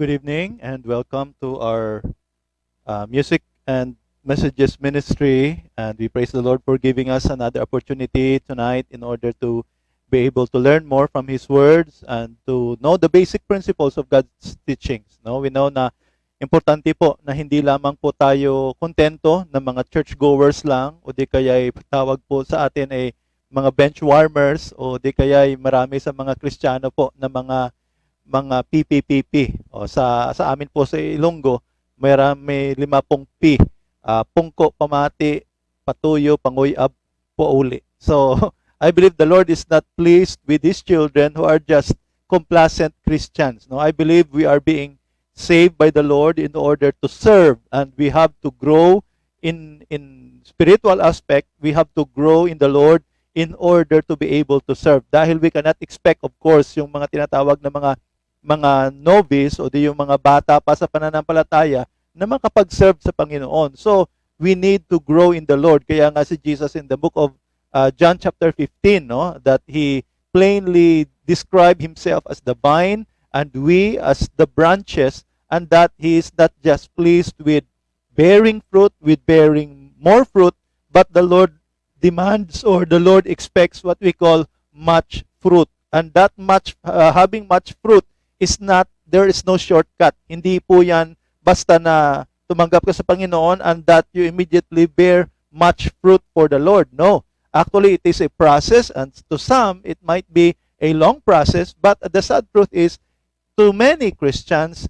Good evening and welcome to our music and messages ministry. And we praise the Lord for giving us another opportunity tonight in order to be able to learn more from His words and to know the basic principles of God's teachings. No, we know na importante po na hindi lamang po tayo kontento na mga churchgoers lang o di kaya tawag po sa atin ay mga bench warmers o di kaya marami sa mga Kristiyano po na mga PPPP. O sa amin po sa Ilonggo, may 50 P. Pungko, pamati, patuyo, panguyab, puuli. So, I believe the Lord is not pleased with His children who are just complacent Christians. No, I believe we are being saved by the Lord in order to serve, and we have to grow in spiritual aspect. We have to grow in the Lord in order to be able to serve. Dahil we cannot expect, of course, yung mga tinatawag na mga novice o di yung mga bata pa sa pananampalataya na makapag-serve sa Panginoon. So, we need to grow in the Lord. Kaya nga si Jesus in the book of John chapter 15, no, that He plainly described Himself as the vine and we as the branches, and that He is not just pleased with bearing fruit, with bearing more fruit, but the Lord demands or the Lord expects what we call much fruit. And that having much fruit is not, there is no shortcut. Hindi po yan basta na tumanggap ka sa Panginoon and that you immediately bear much fruit for the Lord. No. Actually, it is a process, and to some, it might be a long process, but the sad truth is, to many Christians,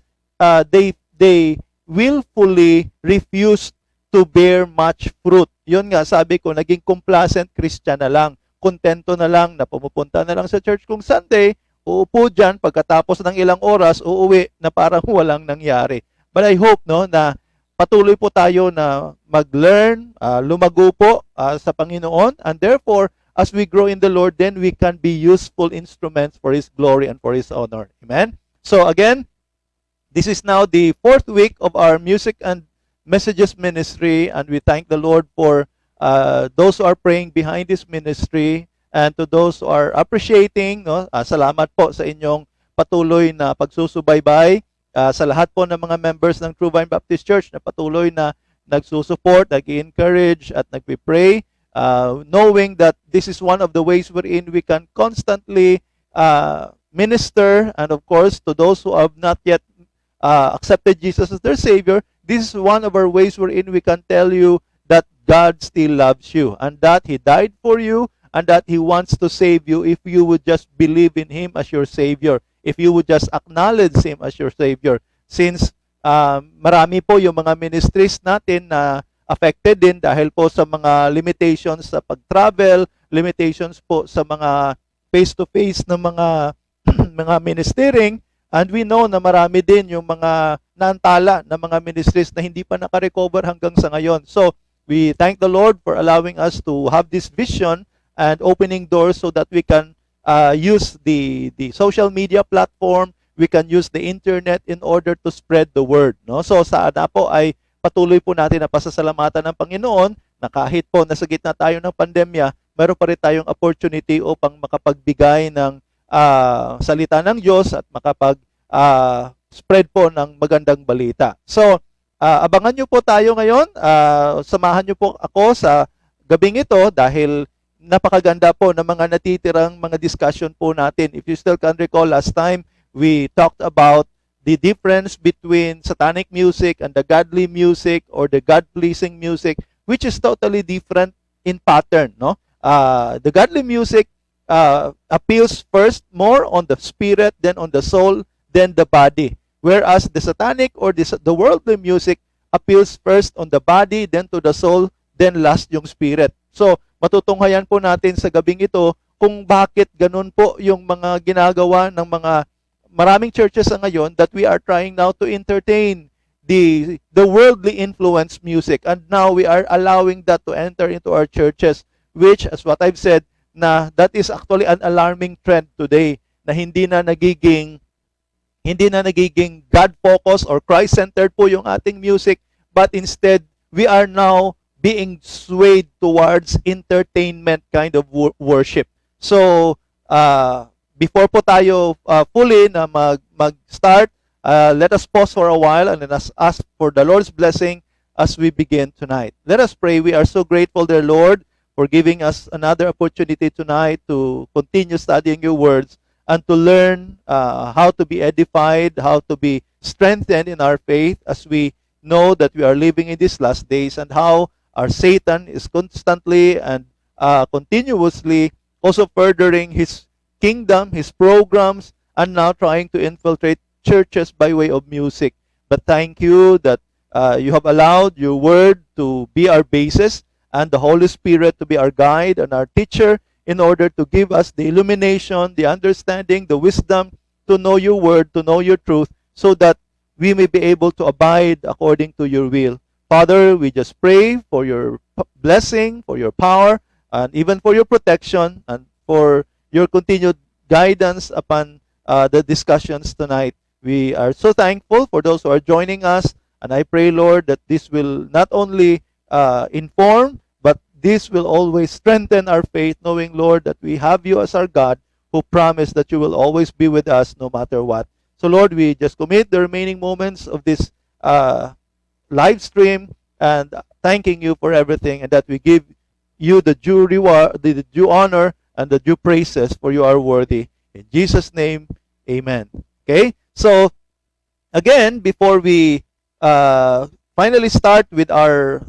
they willfully refuse to bear much fruit. Yun nga, sabi ko, naging complacent Christian na lang. Kontento na lang na pumupunta na lang sa church kung Sunday, uupo dyan, pagkatapos ng ilang oras, uuwi na parang walang nangyari. But I hope no, na patuloy po tayo na mag-learn, lumago po sa Panginoon, and therefore, as we grow in the Lord, then we can be useful instruments for His glory and for His honor. Amen? So again, this is now the 4th week of our music and messages ministry, and we thank the Lord for those who are praying behind this ministry, and to those who are appreciating, no, salamat po sa inyong patuloy na pagsusubaybay, sa lahat po ng mga members ng True Vine Baptist Church na patuloy na nagsusupport, nag-encourage at nagpipray, knowing that this is one of the ways wherein we can constantly minister, and of course to those who have not yet accepted Jesus as their Savior, this is one of our ways wherein we can tell you that God still loves you and that He died for you and that He wants to save you if you would just believe in Him as your Savior, if you would just acknowledge Him as your Savior. Since marami po yung mga ministries natin na affected din dahil po sa mga limitations sa pag-travel, limitations po sa mga face-to-face na mga mga ministering, and we know na marami din yung mga naantala na mga ministries na hindi pa naka-recover hanggang sa ngayon. So, we thank the Lord for allowing us to have this vision and opening doors so that we can use the social media platform, we can use the internet in order to spread the word. No? So, sana po ay patuloy po natin na pasasalamatan ng Panginoon na kahit po nasa gitna tayo ng pandemya, meron pa rin tayong opportunity upang makapagbigay ng salita ng Diyos at makapag-spread po ng magandang balita. So, abangan nyo po tayo ngayon. Samahan nyo po ako sa gabing ito dahil napakaganda po ng mga natitirang mga discussion po natin. If you still can recall, last time we talked about the difference between satanic music and the godly music or the God-pleasing music, which is totally different in pattern. No? The godly music appeals first more on the spirit, then on the soul, then the body. Whereas the satanic or the worldly music appeals first on the body, then to the soul, then last yung spirit. So, matutunghayan po natin sa gabing ito kung bakit ganun po yung mga ginagawa ng mga maraming churches sa ngayon that we are trying now to entertain the worldly influenced music. And now we are allowing that to enter into our churches, which, as what I've said, na that is actually an alarming trend today, na hindi na nagiging God-focused or Christ-centered po yung ating music, but instead, we are now being swayed towards entertainment kind of worship. So, before po tayo fully na mag-start, Let us pause for a while and let us ask for the Lord's blessing as we begin tonight. Let us pray. We are so grateful, dear Lord, for giving us another opportunity tonight to continue studying your words and to learn how to be edified, how to be strengthened in our faith as we know that we are living in these last days, and how our Satan is constantly and continuously also furthering his kingdom, his programs, and now trying to infiltrate churches by way of music. But thank you that you have allowed your word to be our basis and the Holy Spirit to be our guide and our teacher in order to give us the illumination, the understanding, the wisdom to know your word, to know your truth, so that we may be able to abide according to your will. Father, we just pray for your blessing, for your power, and even for your protection and for your continued guidance upon the discussions tonight. We are so thankful for those who are joining us, and I pray, Lord, that this will not only inform, but this will always strengthen our faith, knowing, Lord, that we have you as our God who promised that you will always be with us no matter what. So, Lord, we just commit the remaining moments of this live stream and thanking you for everything, and that we give you the due reward, the due honor, and the due praises, for you are worthy. In Jesus' name, amen. Okay? So, again, before we finally start with our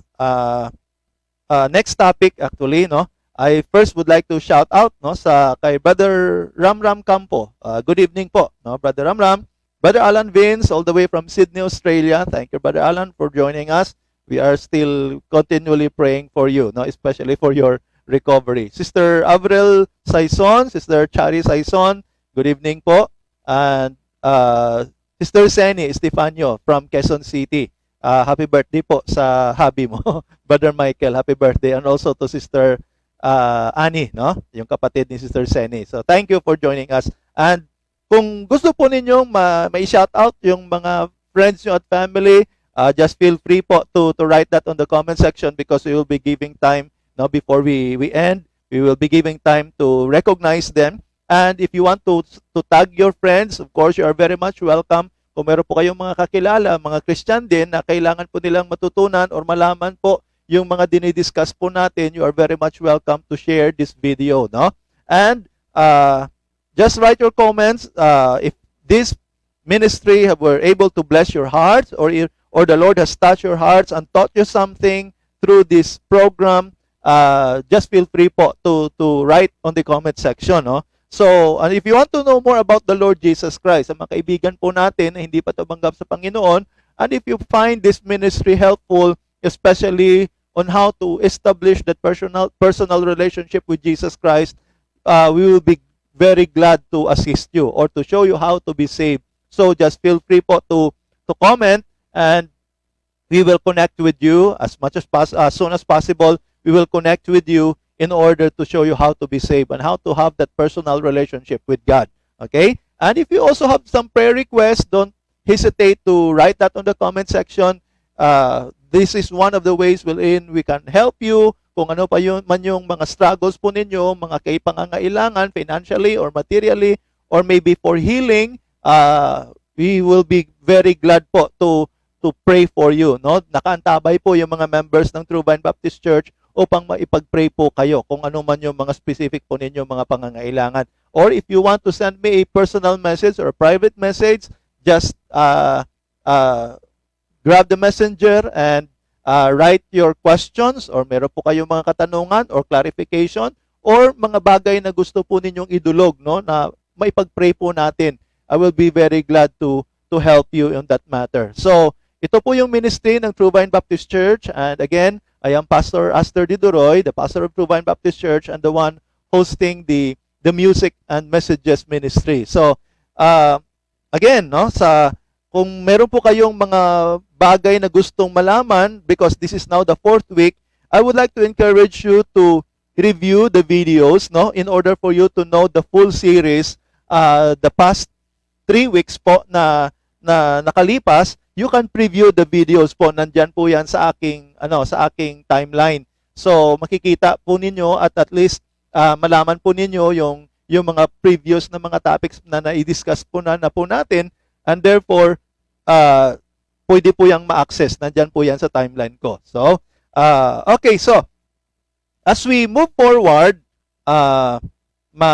next topic, actually, no, I first would like to shout out, no, sa kay Brother Ramram Campo. Good evening po, no, Brother Ramram. Brother Alan Vince, all the way from Sydney, Australia. Thank you, Brother Alan, for joining us. We are still continually praying for you, no, especially for your recovery. Sister Avril Saison, Sister Chari Saison, good evening po. And Sister Seni Estefanio from Quezon City. Happy birthday po sa hubby mo, Brother Michael. Happy birthday. And also to Sister Annie, no? Yung kapatid ni Sister Seni. So thank you for joining us. And kung gusto po ninyong ma-shout out yung mga friends nyo at family, just feel free po to write that on the comment section, because we will be giving time, no, before we end. We will be giving time to recognize them. And if you want to tag your friends, of course, you are very much welcome. Kung meron po kayong mga kakilala, mga Christian din, na kailangan po nilang matutunan or malaman po yung mga dinidiscuss po natin, you are very much welcome to share this video, no? And just write your comments if this ministry were able to bless your hearts, or the Lord has touched your hearts and taught you something through this program. Just feel free po to write on the comment section, no? So, and if you want to know more about the Lord Jesus Christ, sa mga kaibigan po natin na hindi pa tumanggap sa Panginoon, and if you find this ministry helpful, especially on how to establish that personal relationship with Jesus Christ, we will be very glad to assist you or to show you how to be saved. So just feel free po to comment, and we will connect with you as soon as possible. We will connect with you in order to show you how to be saved and how to have that personal relationship with God. Okay? And if you also have some prayer requests, don't hesitate to write that on the comment section. This is one of the ways wherein we can help you. Kung ano pa man yung mga struggles po ninyo, mga pangangailangan financially or materially, or maybe for healing, we will be very glad po to pray for you, no? Nakaantabay po yung mga members ng True Vine Baptist Church upang maipag-pray po kayo kung ano man yung mga specific po ninyo mga pangangailangan. Or if you want to send me a personal message or a private message, just grab the messenger and write your questions, or meron po kayong mga katanungan or clarification or mga bagay na gusto po ninyong idulog, no, na maipag-pray po natin. I will be very glad to help you in that matter. So, ito po yung ministry ng True Vine Baptist Church, and again, I am Pastor Aster Diduroy, the pastor of True Vine Baptist Church and the one hosting the music and messages ministry. So, again, no, kung meron po kayong mga bagay na gustong malaman, because this is now the 4th week, I would like to encourage you to review the videos, no, in order for you to know the full series. The past 3 weeks po na nakalipas, you can preview the videos po. Nandyan po yan sa aking timeline. So makikita po ninyo at least malaman po ninyo yung mga previous na mga topics na na-discuss po na po natin, and therefore uh, pwede po yang ma-access. Nandyan po yan sa timeline ko. So, okay. So, as we move forward, uh, ma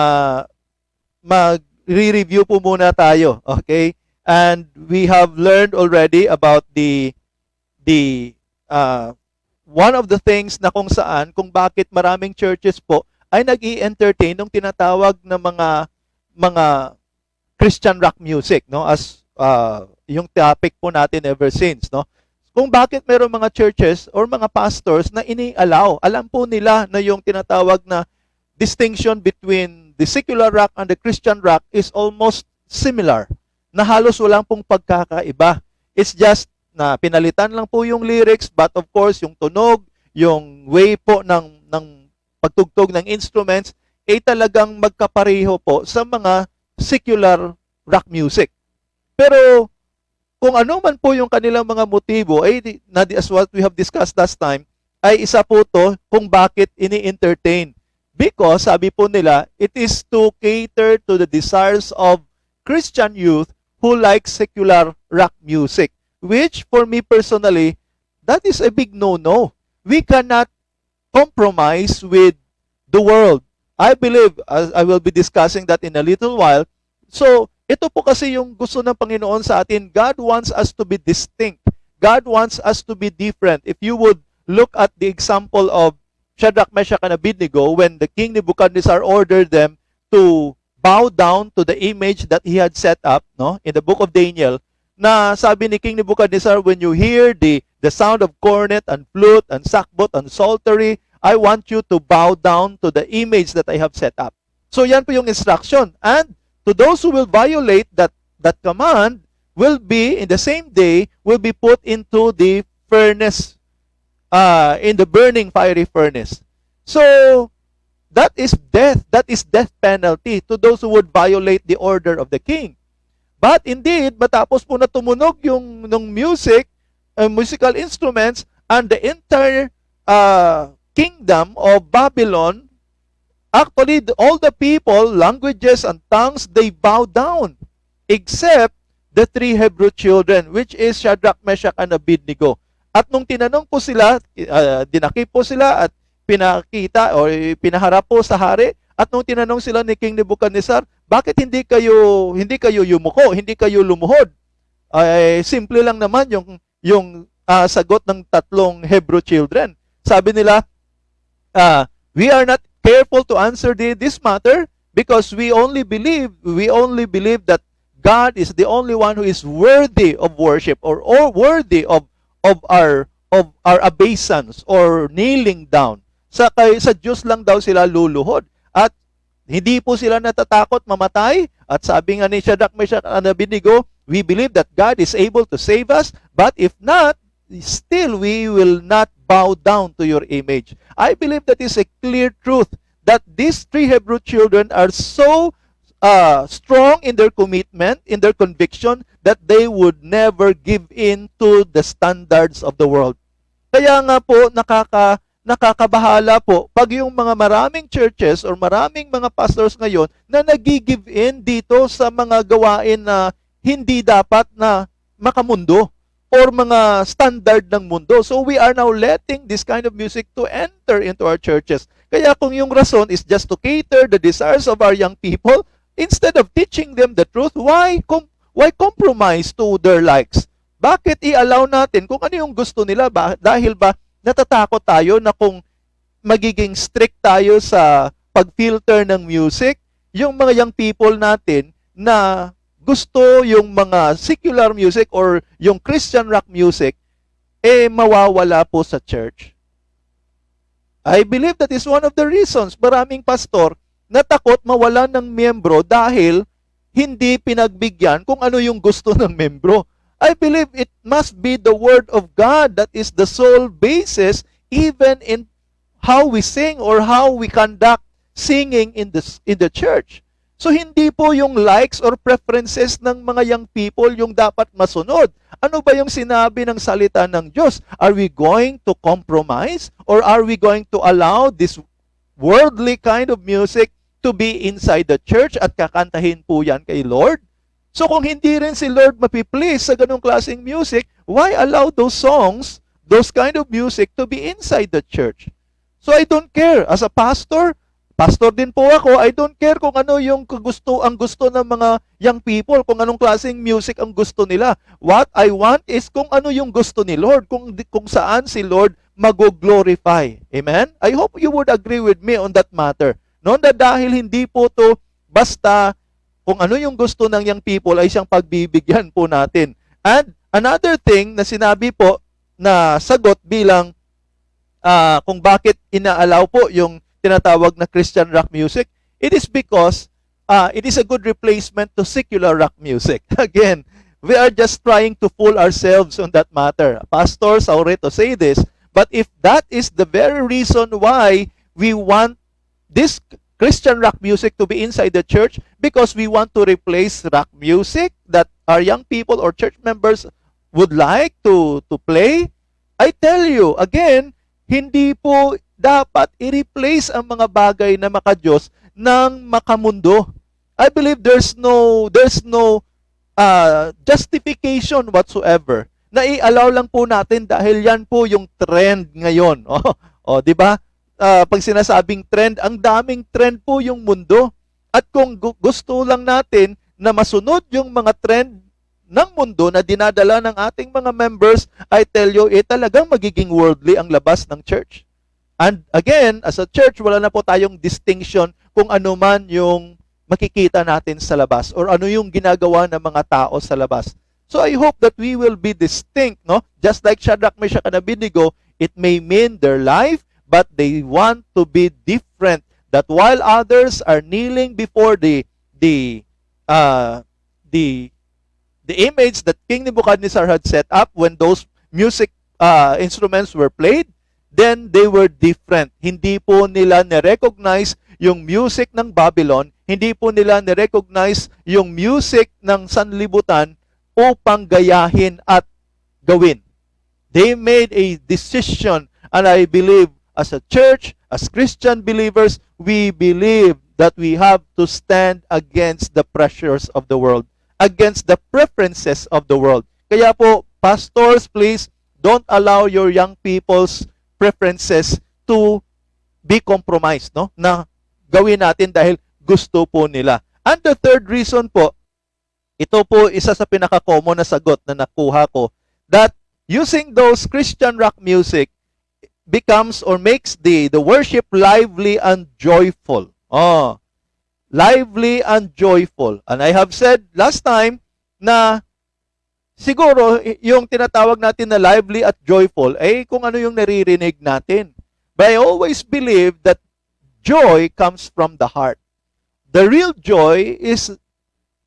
mag-review po muna tayo. Okay? And we have learned already about the one of the things na kung bakit maraming churches po ay nag-i-entertain ng tinatawag na mga Christian rock music, no, as yung topic po natin ever since, no. Kung bakit mayroong mga churches or mga pastors na ini-allow, alam po nila na yung tinatawag na distinction between the secular rock and the Christian rock is almost similar, na halos walang pong pagkakaiba. It's just na pinalitan lang po yung lyrics, but of course yung tunog, yung way po ng pagtugtog ng instruments ay talagang magkapareho po sa mga secular rock music. Pero kung ano man po yung kanilang mga motibo, ay as what we have discussed last time, ay isa po to kung bakit ini-entertain. Because sabi po nila, it is to cater to the desires of Christian youth who like secular rock music. Which, for me personally, that is a big no-no. We cannot compromise with the world. I believe, as I will be discussing that in a little while. So, ito po kasi yung gusto ng Panginoon sa atin. God wants us to be distinct. God wants us to be different. If you would look at the example of Shadrach, Meshach, and Abednego, when the king Nebuchadnezzar ordered them to bow down to the image that he had set up, no, in the book of Daniel, na sabi ni King Nebuchadnezzar, when you hear the sound of cornet and flute and sackbut and psaltery, I want you to bow down to the image that I have set up. So yan po yung instruction. And to those who will violate that command will be, in the same day, will be put into the furnace, in the burning fiery furnace. So, that is death. That is death penalty to those who would violate the order of the king. But indeed, matapos po na tumunog yung music, musical instruments, and the entire kingdom of Babylon, actually, all the people, languages, and tongues, they bow down, except the three Hebrew children, which is Shadrach, Meshach, and Abednego. At nung tinanong po sila, dinakip po sila at pinakita o pinaharap po sa hari, at nung tinanong sila ni King Nebuchadnezzar, bakit hindi kayo yumuko, hindi kayo lumuhod? Ay simple lang naman yung sagot ng tatlong Hebrew children. Sabi nila, we are not careful to answer this matter because we only believe that God is the only one who is worthy of worship or worthy of our obeisance or kneeling down. Sa Diyos lang daw sila luluhod. At hindi po sila natatakot mamatay. At sabi nga ni Shadrach, Meshach, and Abednego, we believe that God is able to save us, but if not, still we will not bow down to your image. I believe that is a clear truth that these three Hebrew children are so strong in their commitment, in their conviction, that they would never give in to the standards of the world. Kaya nga po, nakakabahala po pag yung mga maraming churches or maraming mga pastors ngayon na nag-give in dito sa mga gawain na hindi dapat na makamundo or mga standard ng mundo. So we are now letting this kind of music to enter into our churches. Kaya kung yung rason is just to cater the desires of our young people, instead of teaching them the truth, why compromise to their likes? Bakit i-allow natin kung ano yung gusto nila? Dahil ba natatakot tayo na kung magiging strict tayo sa pag-filter ng music, yung mga young people natin na gusto yung mga secular music or yung Christian rock music, mawawala po sa church. I believe that is one of the reasons maraming pastor na takot mawala ng miyembro dahil hindi pinagbigyan kung ano yung gusto ng membro. I believe it must be the Word of God that is the sole basis even in how we sing or how we conduct singing in the church. So hindi po yung likes or preferences ng mga young people yung dapat masunod. Ano ba yung sinabi ng salita ng Diyos? Are we going to compromise or are we going to allow this worldly kind of music to be inside the church at kakantahin po yan kay Lord? So kung hindi rin si Lord mapiplease sa ganung klaseng music, why allow those songs, those kind of music to be inside the church? So I don't care. As a pastor, pastor din po ako, I don't care kung ano yung ang gusto ng mga young people, kung anong klaseng music ang gusto nila. What I want is kung ano yung gusto ni Lord, kung saan si Lord mag-glorify. Amen? I hope you would agree with me on that matter. No, na dahil hindi po to basta kung ano yung gusto ng young people ay siyang pagbibigyan po natin. And another thing na sinabi po na sagot bilang kung bakit inaalaw po yung tinatawag na Christian rock music, it is because it is a good replacement to secular rock music. Again, we are just trying to fool ourselves on that matter. Pastor, sorry to say this, but if that is the very reason why we want this Christian rock music to be inside the church, because we want to replace rock music that our young people or church members would like to play, I tell you, again, hindi po dapat i-replace ang mga bagay na makadiyos ng makamundo. I believe there's no justification whatsoever na i-allow lang po natin dahil yan po yung trend ngayon. Di ba? Pag sinasabing trend, ang daming trend po yung mundo. At kung gusto lang natin na masunod yung mga trend ng mundo na dinadala ng ating mga members, I tell you, talagang magiging worldly ang labas ng church. And again, as a church, wala na po tayong distinction kung ano man yung makikita natin sa labas or ano yung ginagawa ng mga tao sa labas. So I hope that we will be distinct, no? Just like Shadrach, Meshach, and Abednego, it may mean their life, but they want to be different. That while others are kneeling before the image that King Nebuchadnezzar had set up when those music instruments were played, then they were different. Hindi po nila na-recognize yung music ng Babylon, hindi po nila na-recognize yung music ng sanlibutan upang gayahin at gawin. They made a decision, and I believe as a church, as Christian believers, we believe that we have to stand against the pressures of the world, against the preferences of the world. Kaya po, pastors, please, don't allow your young people's preferences to be compromised, no? Na gawin natin dahil gusto po nila. And the third reason po, ito po isa sa pinaka-common na sagot na nakuha ko, that using those Christian rock music becomes or makes the worship lively and joyful. Lively and joyful. And I have said last time na siguro yung tinatawag natin na lively at joyful ay kung ano yung naririnig natin. But I always believe that joy comes from the heart. The real joy is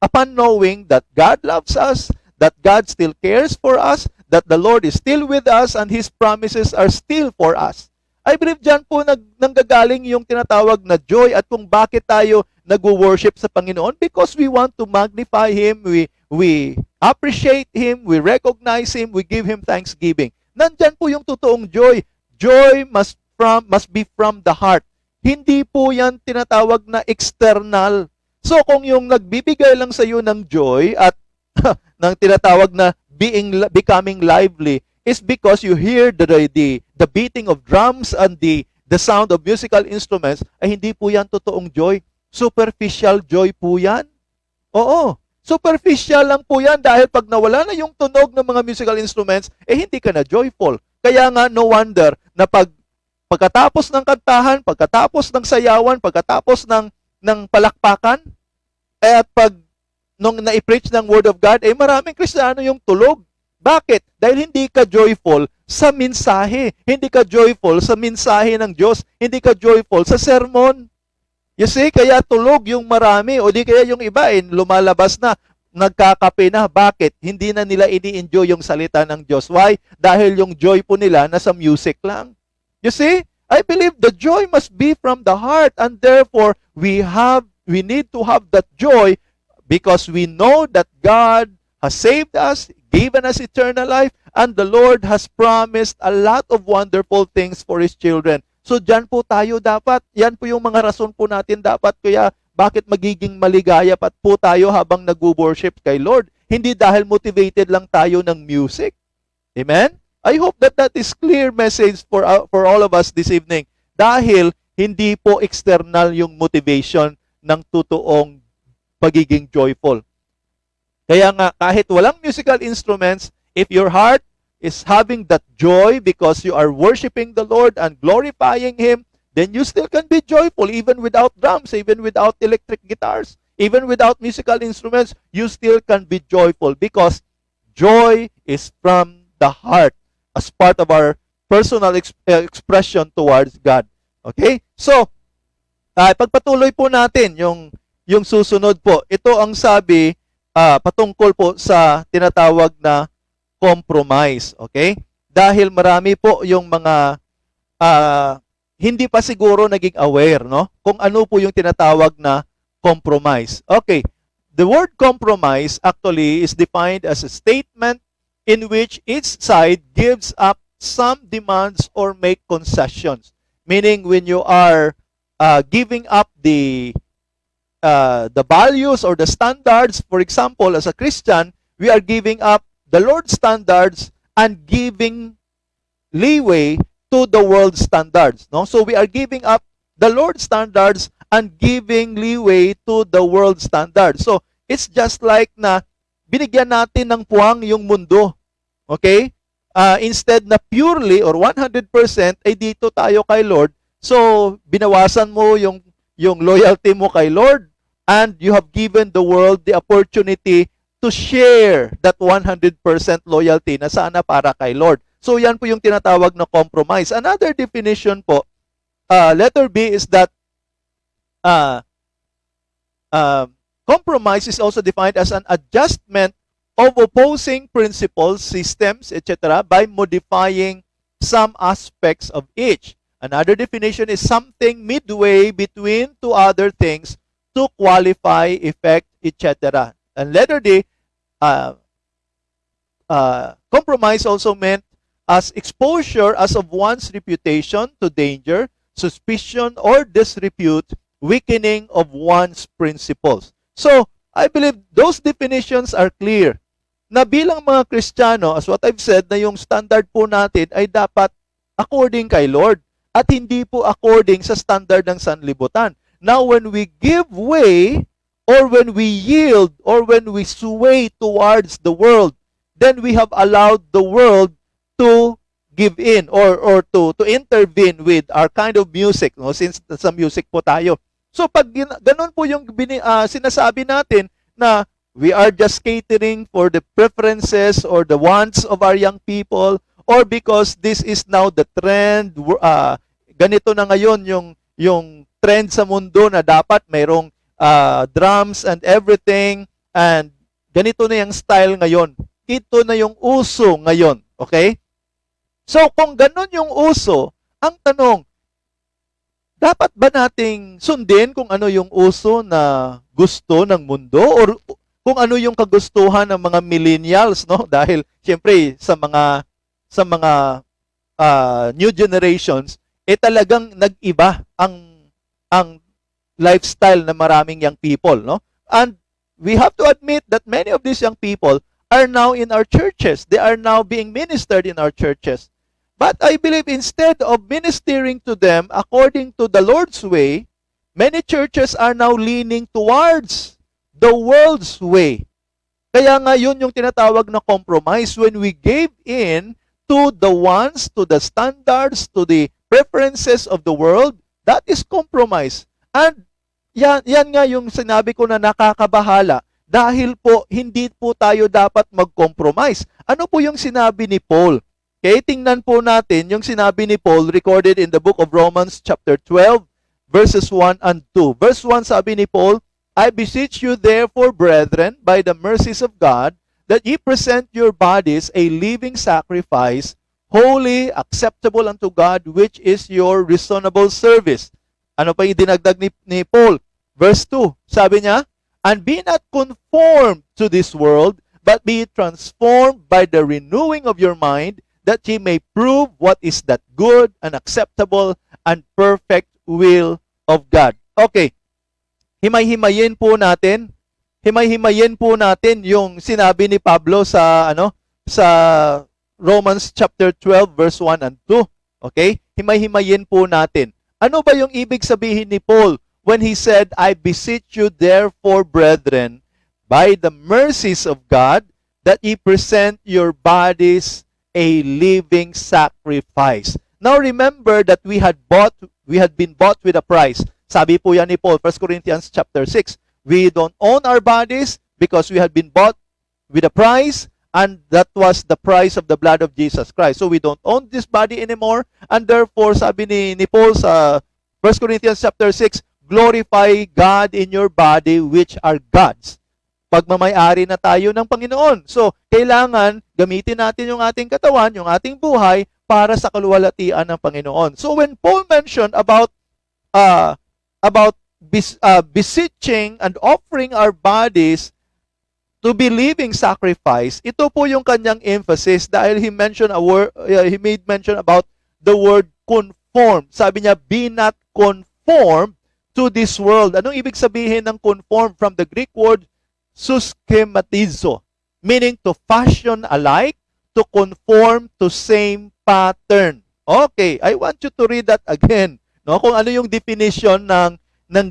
upon knowing that God loves us, that God still cares for us, that the Lord is still with us, and His promises are still for us. I believe dyan po nanggagaling yung tinatawag na joy at kung bakit tayo nag-worship sa Panginoon, because we want to magnify Him, we appreciate Him, we recognize Him, we give Him thanksgiving. Nandyan po yung totoong joy. Joy must be from the heart. Hindi po yan tinatawag na external. So kung yung nagbibigay lang sa iyo ng joy at ng tinatawag na becoming lively is because you hear the beating of drums and the sound of musical instruments, ay hindi po yan totoong joy. Superficial joy po yan. Oo, superficial lang po yan dahil pag nawala na yung tunog ng mga musical instruments, hindi ka na joyful. Kaya nga, no wonder na pagkatapos ng kantahan, pagkatapos ng sayawan, pagkatapos ng palakpakan, at nung na-preach ng Word of God, maraming Kristiyano yung tulog. Bakit? Dahil hindi ka joyful sa mensahe. Hindi ka joyful sa mensahe ng Diyos. Hindi ka joyful sa sermon. You see, kaya tulog yung marami. O di kaya yung iba, lumalabas na, nagkakape na. Bakit? Hindi na nila ini-enjoy yung salita ng Diyos. Why? Dahil yung joy po nila nasa music lang. You see, I believe the joy must be from the heart, and therefore, we need to have that joy because we know that God has saved us, given us eternal life, and the Lord has promised a lot of wonderful things for His children. So dyan po tayo dapat, yan po yung mga rason po natin dapat kaya Bakit magiging maligaya pa po tayo habang nag-worship kay Lord? Hindi dahil motivated lang tayo ng music. Amen? I hope that that is clear message for all of us this evening. Dahil hindi po external yung motivation ng totoong pagiging joyful. Kaya nga, kahit walang musical instruments, if your heart is having that joy because you are worshiping the Lord and glorifying Him, then you still can be joyful even without drums, even without electric guitars, even without musical instruments, you still can be joyful because joy is from the heart as part of our personal expression towards God. Okay? So, pagpatuloy po natin yung susunod po. Ito ang sabi patungkol po sa tinatawag na compromise. Okay? Dahil marami po yung mga hindi pa siguro naging aware, no? Kung ano po yung tinatawag na compromise. Okay. The word compromise actually is defined as a statement in which each side gives up some demands or make concessions. Meaning when you are giving up the values or the standards, for example, as a Christian, we are giving up the Lord's standards and giving leeway to the world standards. No? So we are giving up the Lord's standards and giving leeway to the world standards. So it's just like na binigyan natin ng puwang yung mundo. Okay? Instead na purely or 100% ay dito tayo kay Lord. So binawasan mo yung loyalty mo kay Lord and you have given the world the opportunity to share that 100% loyalty na sana para kay Lord. So yan po yung tinatawag na compromise. Another definition po, letter B, is that compromise is also defined as an adjustment of opposing principles, systems, etc. by modifying some aspects of each. Another definition is something midway between two other things to qualify, effect, etc. And letter D, compromise also meant as exposure as of one's reputation to danger, suspicion, or disrepute, weakening of one's principles. So, I believe those definitions are clear. Na bilang mga Kristiyano, as what I've said, na yung standard po natin ay dapat according kay Lord at hindi po according sa standard ng sanlibutan. Now, when we give way or when we yield or when we sway towards the world, then we have allowed the world to give in or to intervene with our kind of music, no? Since sa music po tayo. So pag ganun po yung sinasabi natin na we are just catering for the preferences or the wants of our young people or because this is now the trend, ganito na ngayon yung trend sa mundo na dapat mayroong drums and everything and ganito na yung style ngayon. Ito na yung uso ngayon. Okay? So, kung ganun yung uso, ang tanong, dapat ba nating sundin kung ano yung uso na gusto ng mundo or kung ano yung kagustuhan ng mga millennials, no? Dahil siyempre sa mga new generations, talagang nag-iba ang lifestyle ng maraming young people, no? And we have to admit that many of these young people are now in our churches. They are now being ministered in our churches. But I believe instead of ministering to them according to the Lord's way, many churches are now leaning towards the world's way. Kaya nga yun yung tinatawag na compromise when we gave in to the wants, to the standards, to the preferences of the world, that is compromise. And yan nga yung sinabi ko na nakakabahala dahil po hindi po tayo dapat mag-compromise. Ano po yung sinabi ni Paul? Okay, tingnan po natin yung sinabi ni Paul recorded in the book of Romans chapter 12 verses 1 and 2. Verse 1 sabi ni Paul, I beseech you therefore, brethren, by the mercies of God, that ye present your bodies a living sacrifice, holy, acceptable unto God, which is your reasonable service. Ano pa yung dinagdag ni Paul? Verse 2, sabi niya, and be not conformed to this world, but be transformed by the renewing of your mind, that ye may prove what is that good and acceptable and perfect will of God. Okay. himay-himayin po natin. Himay-himayin po natin yung sinabi ni Pablo sa sa Romans chapter 12 verse 1 and 2. Okay? Himay-himayin po natin. Ano ba yung ibig sabihin ni Paul when he said, I beseech you therefore, brethren, by the mercies of God, that ye present your bodies a living sacrifice. Now remember that we had been bought with a price. Sabi po yan ni Paul, 1 Corinthians chapter 6. We don't own our bodies because we had been bought with a price, and that was the price of the blood of Jesus Christ. So we don't own this body anymore, and therefore, sabi ni Paul sa 1 Corinthians chapter 6, glorify God in your body which are God's. Pagmamay-ari na tayo ng Panginoon. So, kailangan gamitin natin yung ating katawan, yung ating buhay, para sa kaluwalhatian ng Panginoon. So, when Paul mentioned about beseeching and offering our bodies to be living sacrifice, ito po yung kanyang emphasis dahil he made mention about the word conform. Sabi niya, be not conformed to this world. Anong ibig sabihin ng conform? From the Greek word suschematizo, meaning to fashion alike, to conform to same pattern. Okay, I want you to read that again. No, kung ano yung definition ng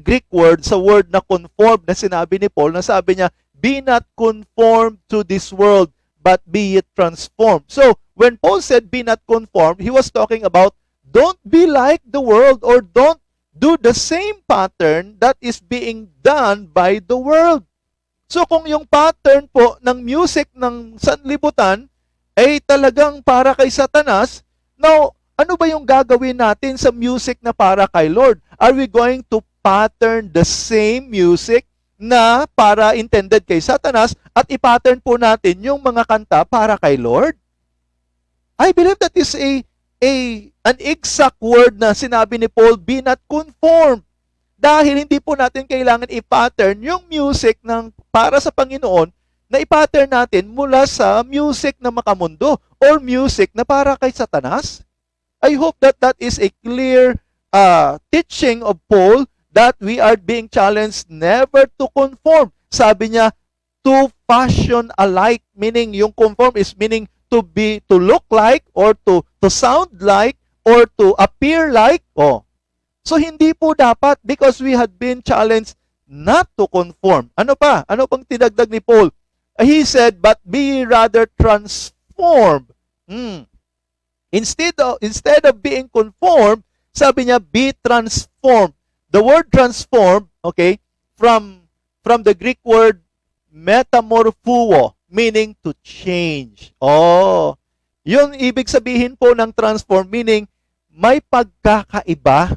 Greek word sa word na conform na sinabi ni Paul, na sabi niya, be not conformed to this world, but be it transformed. So, when Paul said be not conformed, he was talking about don't be like the world or don't do the same pattern that is being done by the world. So, kung yung pattern po ng music ng sanlibutan ay talagang para kay Satanas, now, ano ba yung gagawin natin sa music na para kay Lord? Are we going to pattern the same music na para intended kay Satanas at i-pattern po natin yung mga kanta para kay Lord? I believe that is an exact word na sinabi ni Paul, be not conformed. Dahil hindi po natin kailangan i-pattern yung music ng para sa Panginoon na i-pattern natin mula sa music na makamundo or music na para kay Satanas. I hope that is a clear teaching of Paul that we are being challenged never to conform. Sabi niya, to fashion alike, meaning yung conform is meaning to look like or to sound like or to appear like. Oh. So hindi po dapat because we had been challenged not to conform. Ano pa? Ano pang tinagdag ni Paul? He said, but be rather transformed. Instead of being conformed, sabi niya, be transformed. The word transformed, okay, from the Greek word metamorphuo, meaning to change. Oh, yun ibig sabihin po ng transform, meaning may pagkakaiba.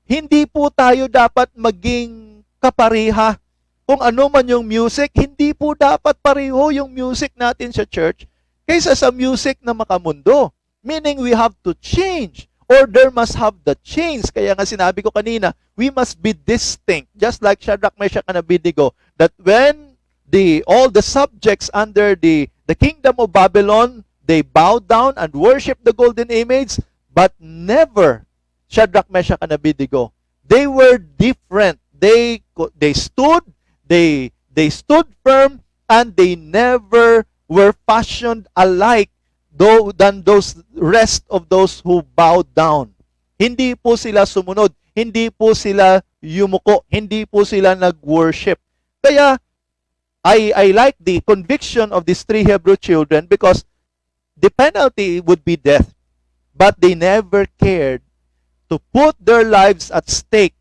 Hindi po tayo dapat maging kapariha. Kung ano man yung music, hindi po dapat pareho yung music natin sa church kaysa sa music na makamundo. Meaning we have to change or there must have the change. Kaya nga sinabi ko kanina, we must be distinct. Just like Shadrach, Meshach, and Abednego, that when all the subjects under the kingdom of Babylon, they bowed down and worshiped the golden image, but never Shadrach, Meshach, and Abednego. They were different. They stood firm, and they never were fashioned alike than those rest of those who bowed down. Hindi po sila sumunod, hindi po sila yumuko, hindi po sila nag-worship. Kaya, I like the conviction of these 3 Hebrew children because the penalty would be death. But they never cared to put their lives at stake.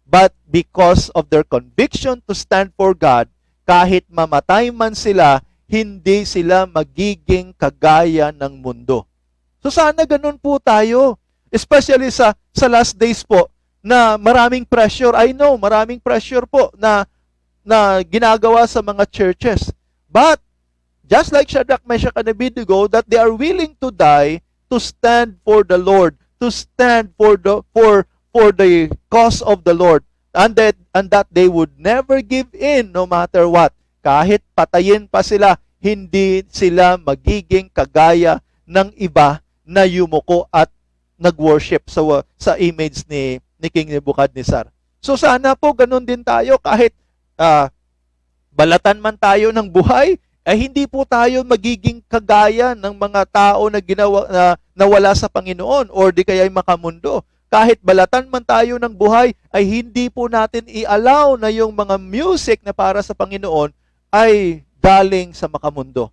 But because of their conviction to stand for God, kahit mamatay man sila, hindi sila magiging kagaya ng mundo. So sana ganun po tayo. Especially sa last days po na maraming pressure. I know, maraming pressure po na ginagawa sa mga churches. But just like Shadrach, Meshach, and Abednego, that they are willing to die to stand for the Lord, to stand for the cause of the Lord, and that they would never give in no matter what. Kahit patayin pa sila, hindi sila magiging kagaya ng iba na yumuko at nag-worship sa image ni King Nebuchadnezzar. So sana po ganun din tayo kahit ah, balatan man tayo ng buhay, ay hindi po tayo magiging kagaya ng mga tao na nawala sa Panginoon or di kaya'y makamundo. Kahit balatan man tayo ng buhay, ay hindi po natin i-allow na yung mga music na para sa Panginoon ay galing sa makamundo.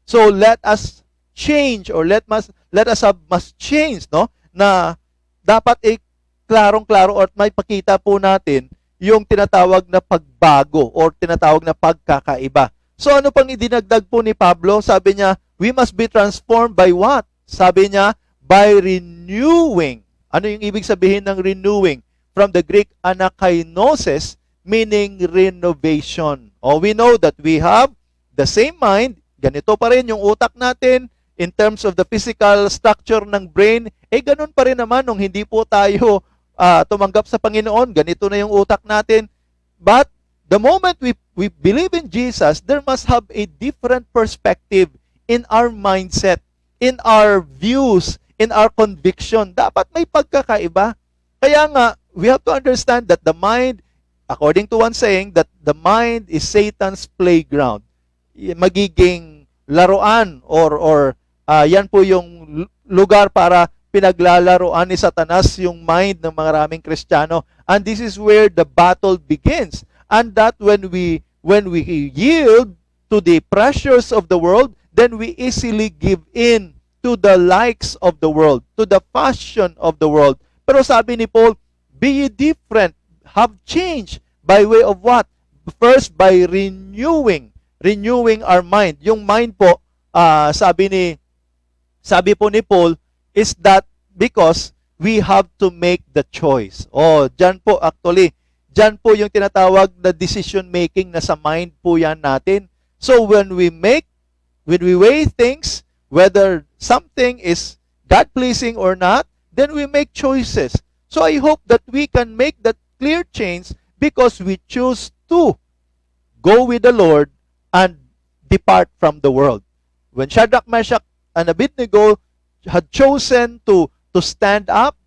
So let us change or let us have must change, no? Na dapat klarong-klaro at may pakita po natin yung tinatawag na pagbago or tinatawag na pagkakaiba. So ano pang idinagdag po ni Pablo? Sabi niya, we must be transformed by what? Sabi niya, by renewing. Ano yung ibig sabihin ng renewing? From the Greek anakainosis, meaning renovation. We know that we have the same mind. Ganito pa rin yung utak natin in terms of the physical structure ng brain. Ganun pa rin naman nung hindi po tayo tumanggap sa Panginoon. Ganito na yung utak natin. But the moment we believe in Jesus, there must have a different perspective in our mindset, in our views, in our conviction. Dapat may pagkakaiba. Kaya nga, we have to understand that the mind, according to one saying, that the mind is Satan's playground. Magiging laruan or yan po yung lugar para pinaglalaroan ni Satanas yung mind ng maraming Kristiyano. And this is where the battle begins. And that when we yield to the pressures of the world, then we easily give in to the likes of the world, to the fashion of the world. Pero sabi ni Paul, be ye different, have change by way of what? First, by renewing our mind. Yung mind po, sabi po ni Paul, is that because we have to make the choice. Dyan po dyan po yung tinatawag na decision making na sa mind po yan natin. So when we weigh things, whether something is God-pleasing or not, then we make choices. So I hope that we can make that clear change because we choose to go with the Lord and depart from the world. When Shadrach, Meshach, and Abednego had chosen to stand up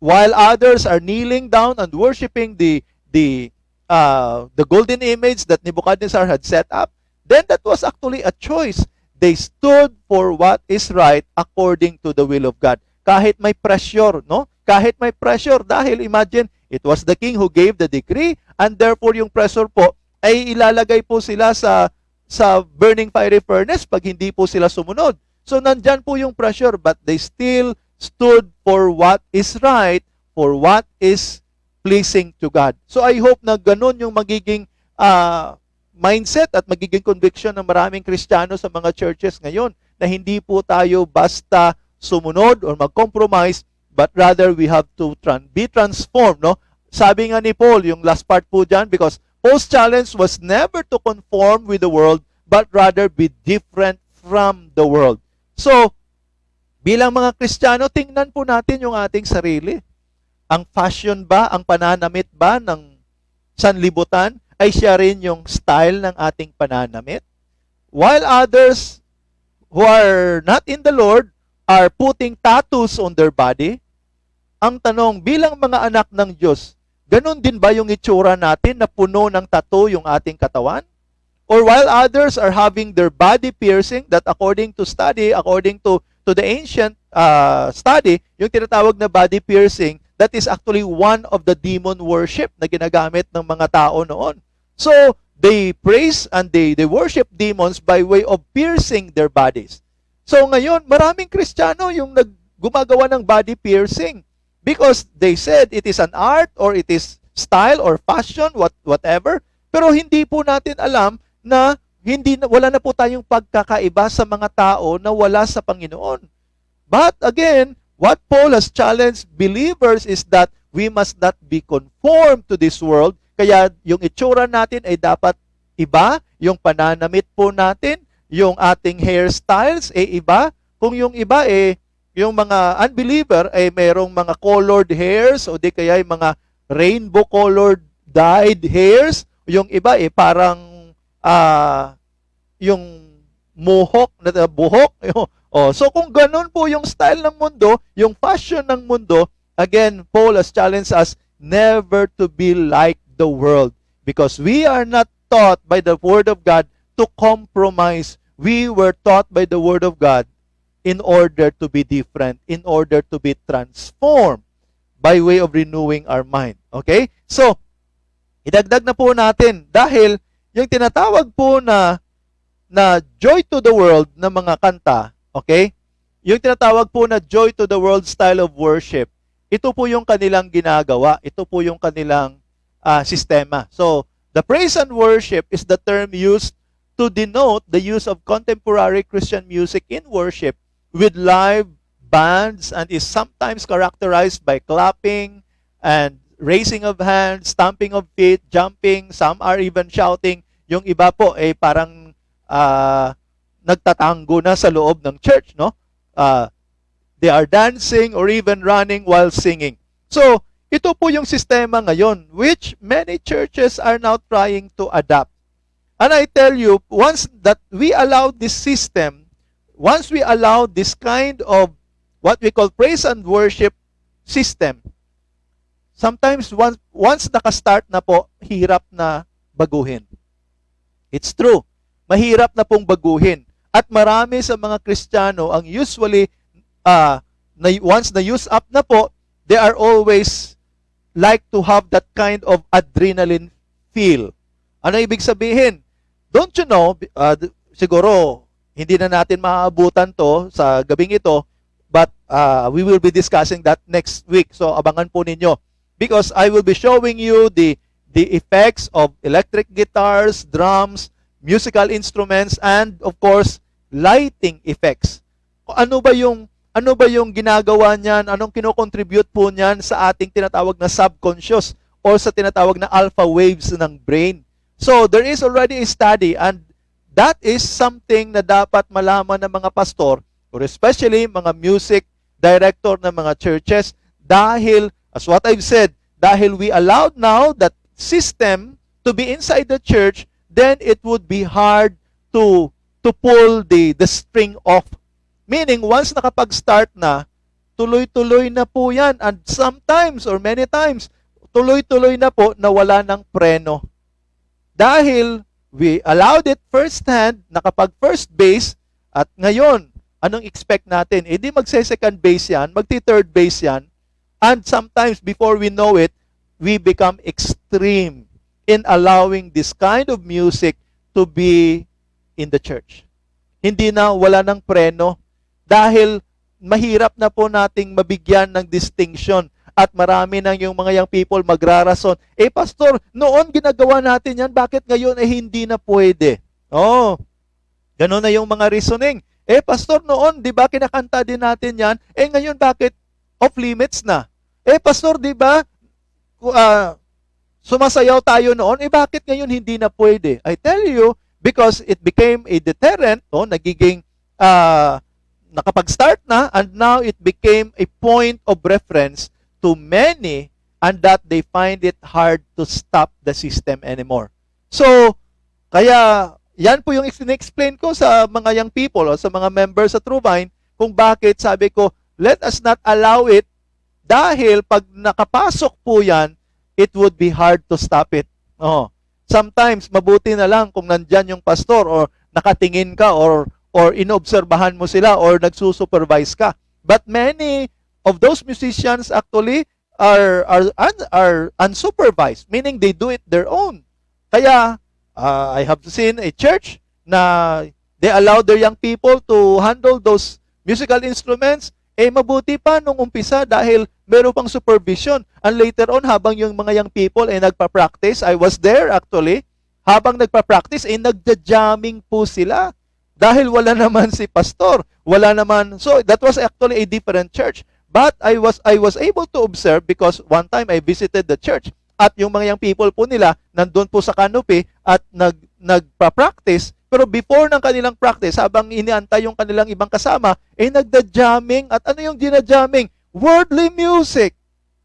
while others are kneeling down and worshiping the golden image that Nebuchadnezzar had set up, then that was actually a choice. They stood for what is right according to the will of God. Kahit may pressure, no? Kahit may pressure dahil imagine, it was the king who gave the decree and therefore yung pressure po ay ilalagay po sila sa burning fiery furnace pag hindi po sila sumunod. So nandyan po yung pressure but they still stood for what is right, for what is pleasing to God. So I hope na ganun yung magiging mindset at magiging conviction ng maraming Kristiyano sa mga churches ngayon na hindi po tayo basta sumunod or mag-compromise but rather we have to be transformed, no? Sabi nga ni Paul, yung last part po dyan, because Paul's challenge was never to conform with the world but rather be different from the world. So, bilang mga Kristiyano, tingnan po natin yung ating sarili. Ang fashion ba, ang pananamit ba ng sanlibutan ay siya rin yung style ng ating pananamit? While others who are not in the Lord are putting tattoos on their body, ang tanong, bilang mga anak ng Diyos, ganun din ba yung itsura natin na puno ng tattoo yung ating katawan? Or while others are having their body piercing, that according to the ancient study, yung tinatawag na body piercing, that is actually one of the demon worship na ginagamit ng mga tao noon. So, they praise and they worship demons by way of piercing their bodies. So ngayon, maraming Kristiyano yung gumagawa ng body piercing because they said it is an art or it is style or fashion, whatever. Pero hindi po natin alam na wala na po tayong pagkakaiba sa mga tao na wala sa Panginoon. But again, what Paul has challenged believers is that we must not be conformed to this world. Kaya yung itsura natin ay dapat iba, yung pananamit po natin, yung ating hairstyles ay iba. Kung yung iba yung mga unbeliever ay merong mga colored hairs o di kaya yung mga rainbow colored dyed hairs. Yung iba parang yung buhok. So kung ganun po yung style ng mundo, yung fashion ng mundo, again, Paul has challenged us, never to be like the world. Because we are not taught by the Word of God to compromise. We were taught by the Word of God in order to be different, in order to be transformed by way of renewing our mind. Okay? So, idagdag na po natin dahil yung tinatawag po na joy to the world na mga kanta, okay? Yung tinatawag po na joy to the world style of worship, ito po yung kanilang ginagawa. Ito po yung kanilang sistema. So, the praise and worship is the term used to denote the use of contemporary Christian music in worship with live bands and is sometimes characterized by clapping and raising of hands, stamping of feet, jumping, some are even shouting. Yung iba po ay parang nagtatango na sa loob ng church, no? They are dancing or even running while singing. So, ito po yung sistema ngayon which many churches are now trying to adapt. And I tell you, once that we allow this system, once we allow this kind of what we call praise and worship system, sometimes once nakastart na po, hirap na baguhin. It's true. Mahirap na pong baguhin. At marami sa mga Kristiyano ang usually, once na use up na po, they are always like to have that kind of adrenaline feel. Ano ibig sabihin? Don't you know, siguro, hindi na natin maaabutan to sa gabing ito, but we will be discussing that next week. So, abangan po ninyo. Because I will be showing you the effects of electric guitars, drums, musical instruments, and of course, lighting effects. Ano ba yung ginagawa niyan? Anong kino-contribute po niyan sa ating tinatawag na subconscious or sa tinatawag na alpha waves ng brain? So, there is already a study and that is something na dapat malaman ng mga pastor or especially mga music director ng mga churches dahil, as what I've said, dahil we allowed now that system to be inside the church, then it would be hard to pull the string off. Meaning, once nakapag-start na, tuloy-tuloy na po yan. And sometimes or many times, tuloy-tuloy na po na wala ng preno. Dahil we allowed it firsthand, nakapag-first base, at ngayon, anong expect natin? Eh di magse-second base yan, magti-third base yan, and sometimes before we know it, we become extreme in allowing this kind of music to be in the church. Hindi na, wala ng preno, dahil mahirap na po nating mabigyan ng distinction at marami nang yung mga young people magrarason. Eh pastor, noon ginagawa natin yan, bakit ngayon eh hindi na pwede? Oh, ganun na yung mga reasoning. Eh pastor, noon, di ba kinakanta din natin yan? Eh ngayon bakit off limits na? Eh pastor, di ba sumasayaw tayo noon? Eh bakit ngayon hindi na pwede? I tell you, because it became a deterrent, nagiging nakapag-start na, and now it became a point of reference to many, and that they find it hard to stop the system anymore. So, kaya yan po yung explain ko sa mga young people o sa mga members sa True Vine kung bakit sabi ko, let us not allow it dahil pag nakapasok po yan, it would be hard to stop it. Sometimes, mabuti na lang kung nandyan yung pastor or nakatingin ka or inobserbahan mo sila or nagsusupervise ka. But many of those musicians actually are unsupervised, meaning they do it their own. Kaya, I have seen a church na they allow their young people to handle those musical instruments. Eh, mabuti pa nung umpisa dahil meron pang supervision. And later on, habang yung mga young people ay nagpa-practice, I was there actually, habang nagpa-practice, nagja-jamming po sila. Dahil wala naman si pastor, wala naman. So, that was actually a different church. But I was able to observe because one time I visited the church at yung mga young people po nila nandun po sa canopy at nagpa-practice. Pero before ng kanilang practice, habang iniantay yung kanilang ibang kasama, nagda-jamming. At ano yung gina-jamming? Worldly music.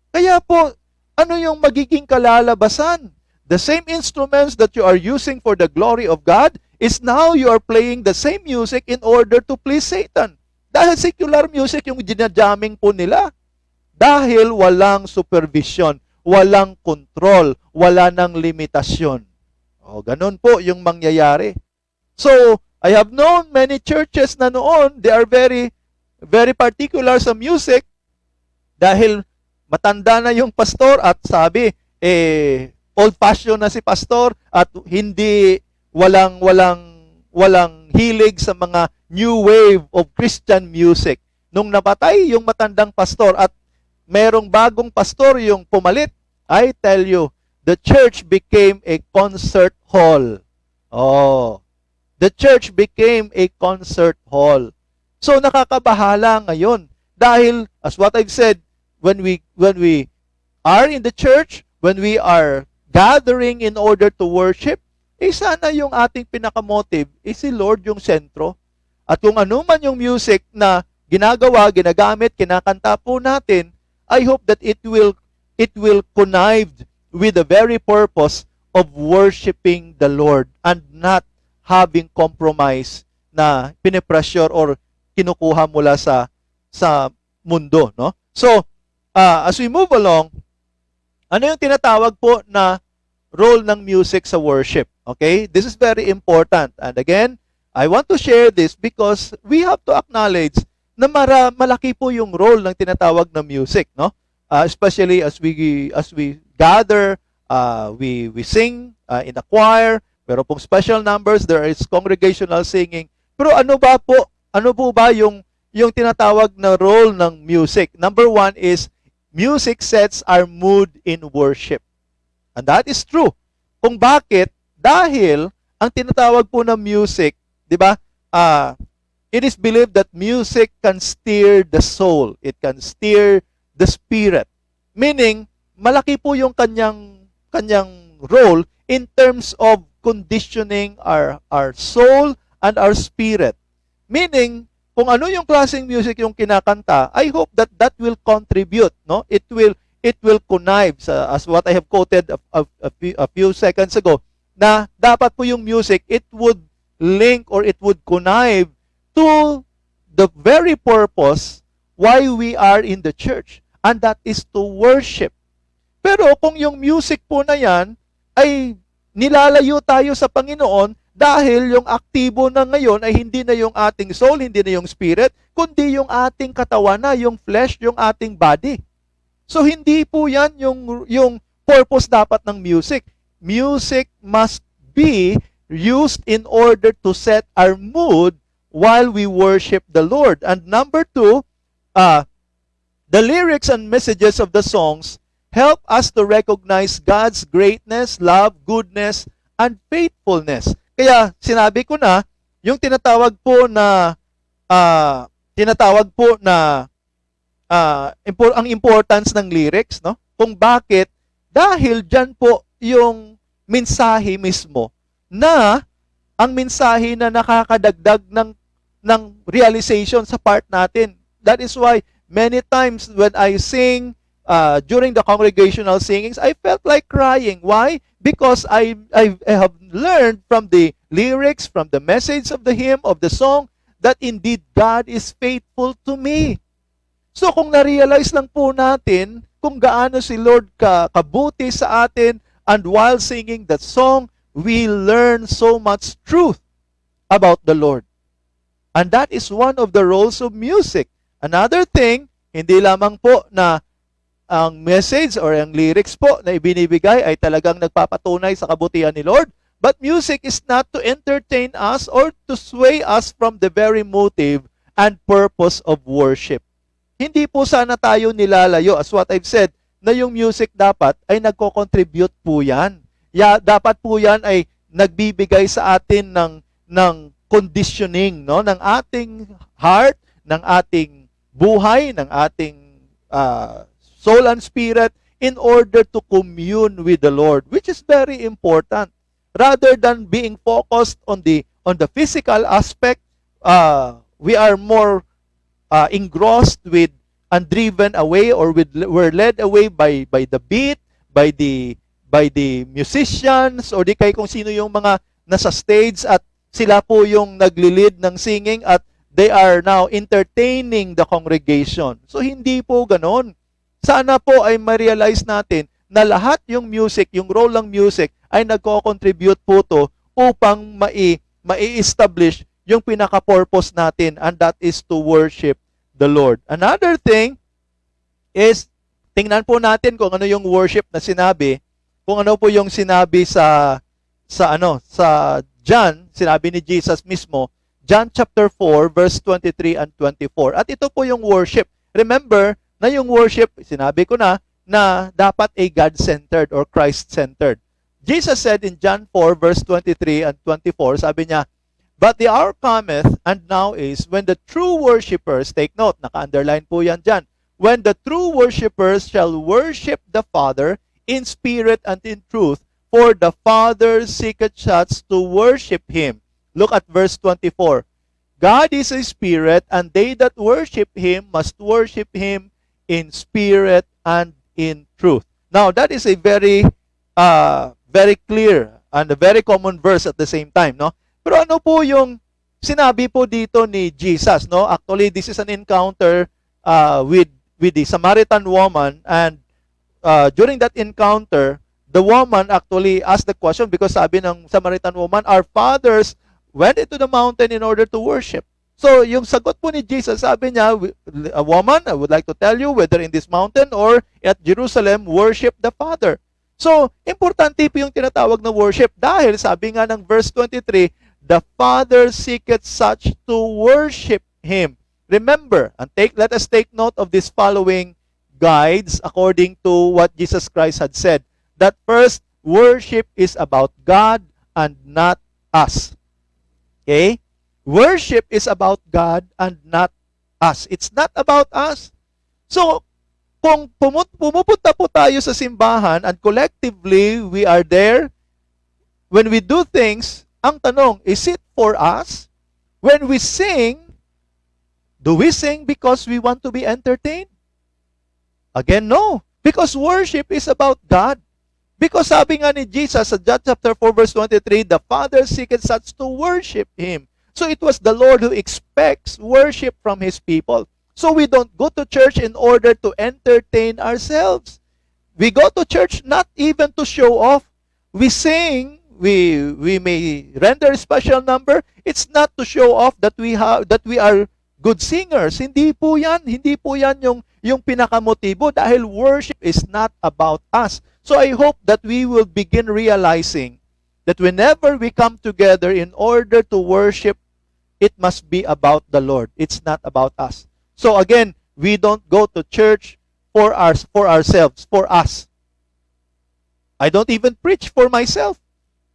Kaya po, ano yung magiging kalalabasan? The same instruments that you are using for the glory of God is now you are playing the same music in order to please Satan. Dahil secular music yung gina-jamming po nila. Dahil walang supervision, walang control, wala ng limitasyon. O, ganun po yung mangyayari. So, I have known many churches na noon, they are very, very particular sa music dahil matanda na yung pastor at sabi, old-fashioned na si pastor at walang hilig sa mga new wave of Christian music. Nung napatay yung matandang pastor at merong bagong pastor yung pumalit, I tell you, the church became a concert hall. Oh, the church became a concert hall. So nakakabahala ngayon dahil as what I've said, when we are in the church, when we are gathering in order to worship, sana yung ating pinaka-motive si Lord yung sentro. At kung ano man yung music na ginagawa, ginagamit, kinakanta po natin, I hope that it will connive with the very purpose of worshiping the Lord and not having compromise na pinipressure or kinukuha mula sa mundo, no? So, as we move along, ano yung tinatawag po na role ng music sa worship? Okay? This is very important. And again, I want to share this because we have to acknowledge na malaki po yung role ng tinatawag na music, no? Especially as we gather, we sing in a choir, pero pong special numbers, there is congregational singing. Pero ano po ba yung tinatawag na role ng music? Number one is, music sets our mood in worship. And that is true. Kung bakit? Dahil ang tinatawag po na music, di ba? It is believed that music can steer the soul. It can steer the spirit. Meaning, malaki po yung kanyang role in terms of conditioning our soul and our spirit. Meaning, kung ano yung klaseng music yung kinakanta, I hope that will contribute, no? It will connive, as what I have quoted a few seconds ago, na dapat po yung music, it would link or it would connive to the very purpose why we are in the church, and that is to worship. Pero kung yung music po na yan ay nilalayo tayo sa Panginoon dahil yung aktibo na ngayon ay hindi na yung ating soul, hindi na yung spirit, kundi yung ating katawan na, yung flesh, yung ating body. So hindi po yan yung purpose dapat ng music. Music must be used in order to set our mood while we worship the Lord. And number two, the lyrics and messages of the songs help us to recognize God's greatness, love, goodness, and faithfulness. Kaya sinabi ko na, yung tinatawag po na ang importance ng lyrics, no? Kung bakit? Dahil dyan po yung mensahe mismo na ang mensahe na nakakadagdag ng realization sa part natin. That is why many times when I sing during the congregational singings, I felt like crying. Why? Because I have learned from the lyrics, from the message of the hymn, of the song, that indeed God is faithful to me. So kung na-realize lang po natin kung gaano si Lord kabuti sa atin, and while singing that song, we learn so much truth about the Lord. And that is one of the roles of music. Another thing, hindi lamang po na ang message or ang lyrics po na ibinibigay ay talagang nagpapatunay sa kabutihan ni Lord, but music is not to entertain us or to sway us from the very motive and purpose of worship. Hindi po sana tayo nilalayo, as what I've said, na yung music dapat ay nagko-contribute po yan. Dapat po yan ay nagbibigay sa atin ng conditioning, no, ng ating heart, ng ating buhay, ng ating soul and spirit in order to commune with the Lord, which is very important. Rather than being focused on the physical aspect, we are more engrossed with and driven away, or we're led away by the beat, by the musicians, or di kay kung sino yung mga nasa stage at sila po yung nagli-lead ng singing at they are now entertaining the congregation. So hindi po ganon. Sana po ay ma-realize natin na lahat yung music, yung role ng music ay nagko-contribute po to upang mai-establish yung pinaka-purpose natin, and that is to worship the Lord. Another thing is, tingnan po natin kung ano yung worship na sinabi, kung ano po yung sinabi sa John, sinabi ni Jesus mismo, John chapter 4 verse 23 and 24. At ito po yung worship. Remember na yung worship, sinabi ko na dapat ay God-centered or Christ-centered. Jesus said in John 4 verse 23 and 24, sabi niya, "But the hour cometh, and now is, when the true worshipers," take note, naka-underline po yan dyan, "when the true worshipers shall worship the Father in spirit and in truth, for the Father seeketh such to worship Him." Look at verse 24. "God is a spirit, and they that worship Him must worship Him in spirit and in truth." Now, that is a very clear and a very common verse at the same time, no? Pero ano po yung sinabi po dito ni Jesus, no? Actually, this is an encounter with the Samaritan woman, and during that encounter, the woman actually asked the question, because sabi ng Samaritan woman, "Our fathers went into the mountain in order to worship." So, yung sagot po ni Jesus, sabi niya, "A woman, I would like to tell you, whether in this mountain or at Jerusalem, worship the Father." So, importante po yung tinatawag na worship, dahil sabi nga ng verse 23, "The Father seeketh such to worship Him." Remember, and let us take note of this following guides according to what Jesus Christ had said, that first, worship is about God and not us. Okay? Worship is about God and not us. It's not about us. So, kung pumupunta po tayo sa simbahan and collectively we are there, when we do things, ang tanong, is it for us? When we sing, do we sing because we want to be entertained? Again, no. Because worship is about God. Because sabi nga ni Jesus sa John chapter 4 verse 23, "The Father seeketh such to worship Him." So it was the Lord who expects worship from His people. So we don't go to church in order to entertain ourselves. We go to church not even to show off. We sing, we may render a special number. It's not to show off that we are good singers. Hindi po yan yung pinakamotibo, dahil worship is not about us. So I hope that we will begin realizing that whenever we come together in order to worship, it must be about the Lord. It's not about us. So again, we don't go to church for ourselves, for us. I don't even preach for myself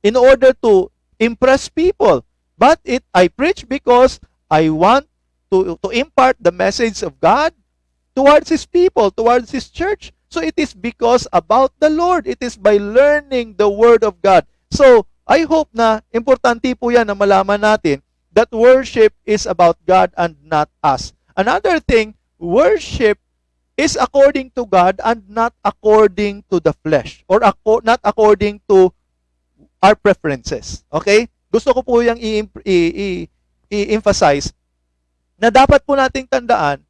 in order to impress people. But I preach because I want to impart the message of God towards His people, towards His church. So it is because about the Lord. It is by learning the Word of God. So I hope na importante po yan na malaman natin that worship is about God and not us. Another thing, worship is according to God and not according to the flesh, or not according to our preferences. Okay? Gusto ko po yung i-emphasize na dapat po nating tandaan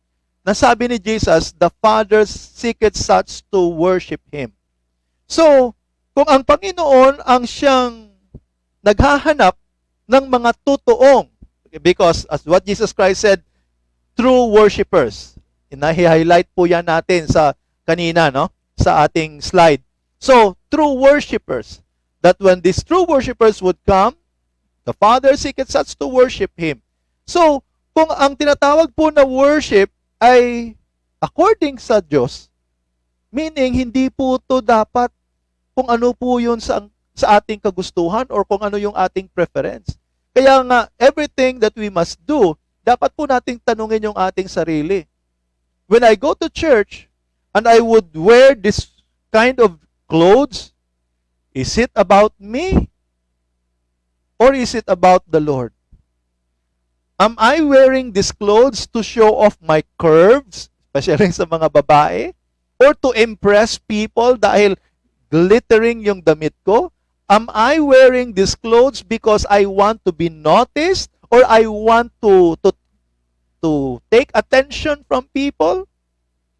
na sabi ni Jesus, "The Father seeketh such to worship Him." So, kung ang Panginoon ang siyang naghahanap ng mga totoong, because as what Jesus Christ said, true worshipers. I-highlight po yan natin sa kanina, no? Sa ating slide. So, true worshipers. That when these true worshipers would come, the Father seeketh such to worship Him. So, kung ang tinatawag po na worship ay according sa Diyos, meaning hindi po to dapat kung ano po yun sa ating kagustuhan or kung ano yung ating preference. Kaya nga, everything that we must do, dapat po nating tanungin yung ating sarili. When I go to church and I would wear this kind of clothes, is it about me or is it about the Lord? Am I wearing these clothes to show off my curves, especially sa mga babae, or to impress people dahil glittering yung damit ko? Am I wearing these clothes because I want to be noticed, or I want to take attention from people?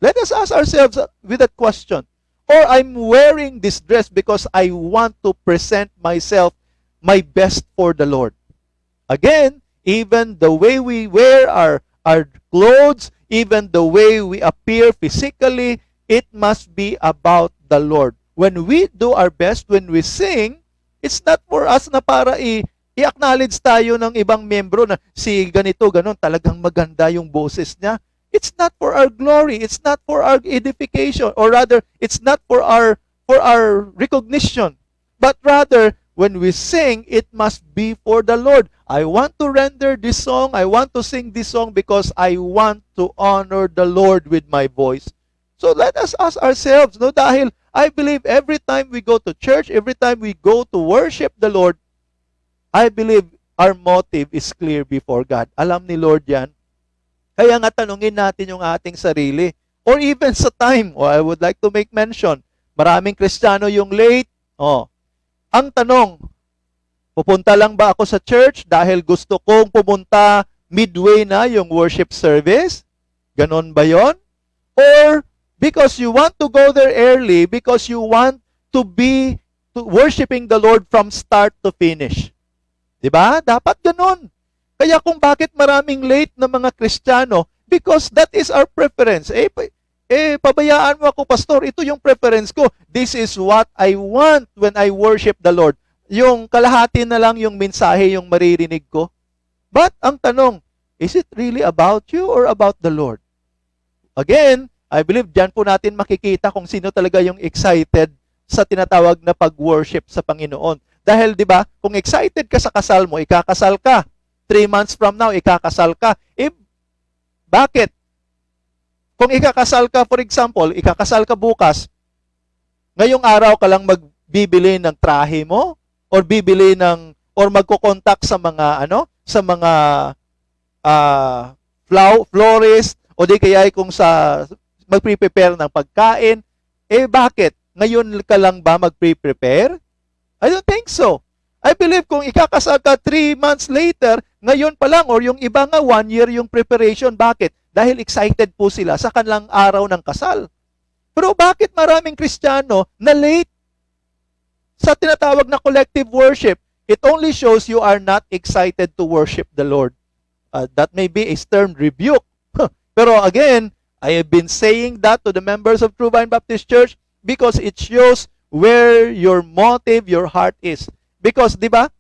Let us ask ourselves with that question. Or I'm wearing this dress because I want to present myself my best for the Lord. Again, even the way we wear our clothes, even the way we appear physically, it must be about the Lord. When we do our best, when we sing, it's not for us na para i-acknowledge tayo ng ibang membro na si ganito, ganon, talagang maganda yung boses niya. It's not for our glory. It's not for our edification. Or rather, it's not for our recognition. But rather, when we sing, it must be for the Lord. I want to render this song. I want to sing this song because I want to honor the Lord with my voice. So let us ask ourselves, no, dahil I believe every time we go to church, every time we go to worship the Lord, I believe our motive is clear before God. Alam ni Lord yan. Kaya nga tanungin natin yung ating sarili. Or even sa time, I would like to make mention, maraming Kristiyano yung late. Ang tanong, pupunta lang ba ako sa church dahil gusto kong pumunta midway na yung worship service? Ganon ba yon? Or because you want to go there early, because you want to be worshiping the Lord from start to finish? Diba? Dapat ganon. Kaya kung bakit maraming late na mga Kristiyano, because that is our preference. Pabayaan mo ako, pastor, ito yung preference ko. This is what I want when I worship the Lord. Yung kalahati na lang yung mensahe yung maririnig ko. But ang tanong, is it really about you or about the Lord? Again, I believe diyan po natin makikita kung sino talaga yung excited sa tinatawag na pag-worship sa Panginoon. Dahil 'di ba, kung excited ka sa kasal mo, ikakasal ka. 3 months from now, ikakasal ka. Bakit? Kung ikakasal ka, for example, ikakasal ka bukas, ngayong araw ka lang magbibili ng trahe mo, or bibili ng, or magko-contact sa mga, florist, o di kaya kung sa, magpre-prepare ng pagkain, bakit? Ngayon ka lang ba magpre-prepare? I don't think so. I believe kung ikakasal ka 3 months later, ngayon pa lang, or yung iba nga 1 year yung preparation. Bakit? Dahil excited po sila sa kanilang araw ng kasal. Pero bakit maraming Kristiyano na late sa tinatawag na collective worship? It only shows you are not excited to worship the Lord. That may be a stern rebuke. Pero again, I have been saying that to the members of True Vine Baptist Church because it shows where your motive, your heart is. Because, di ba,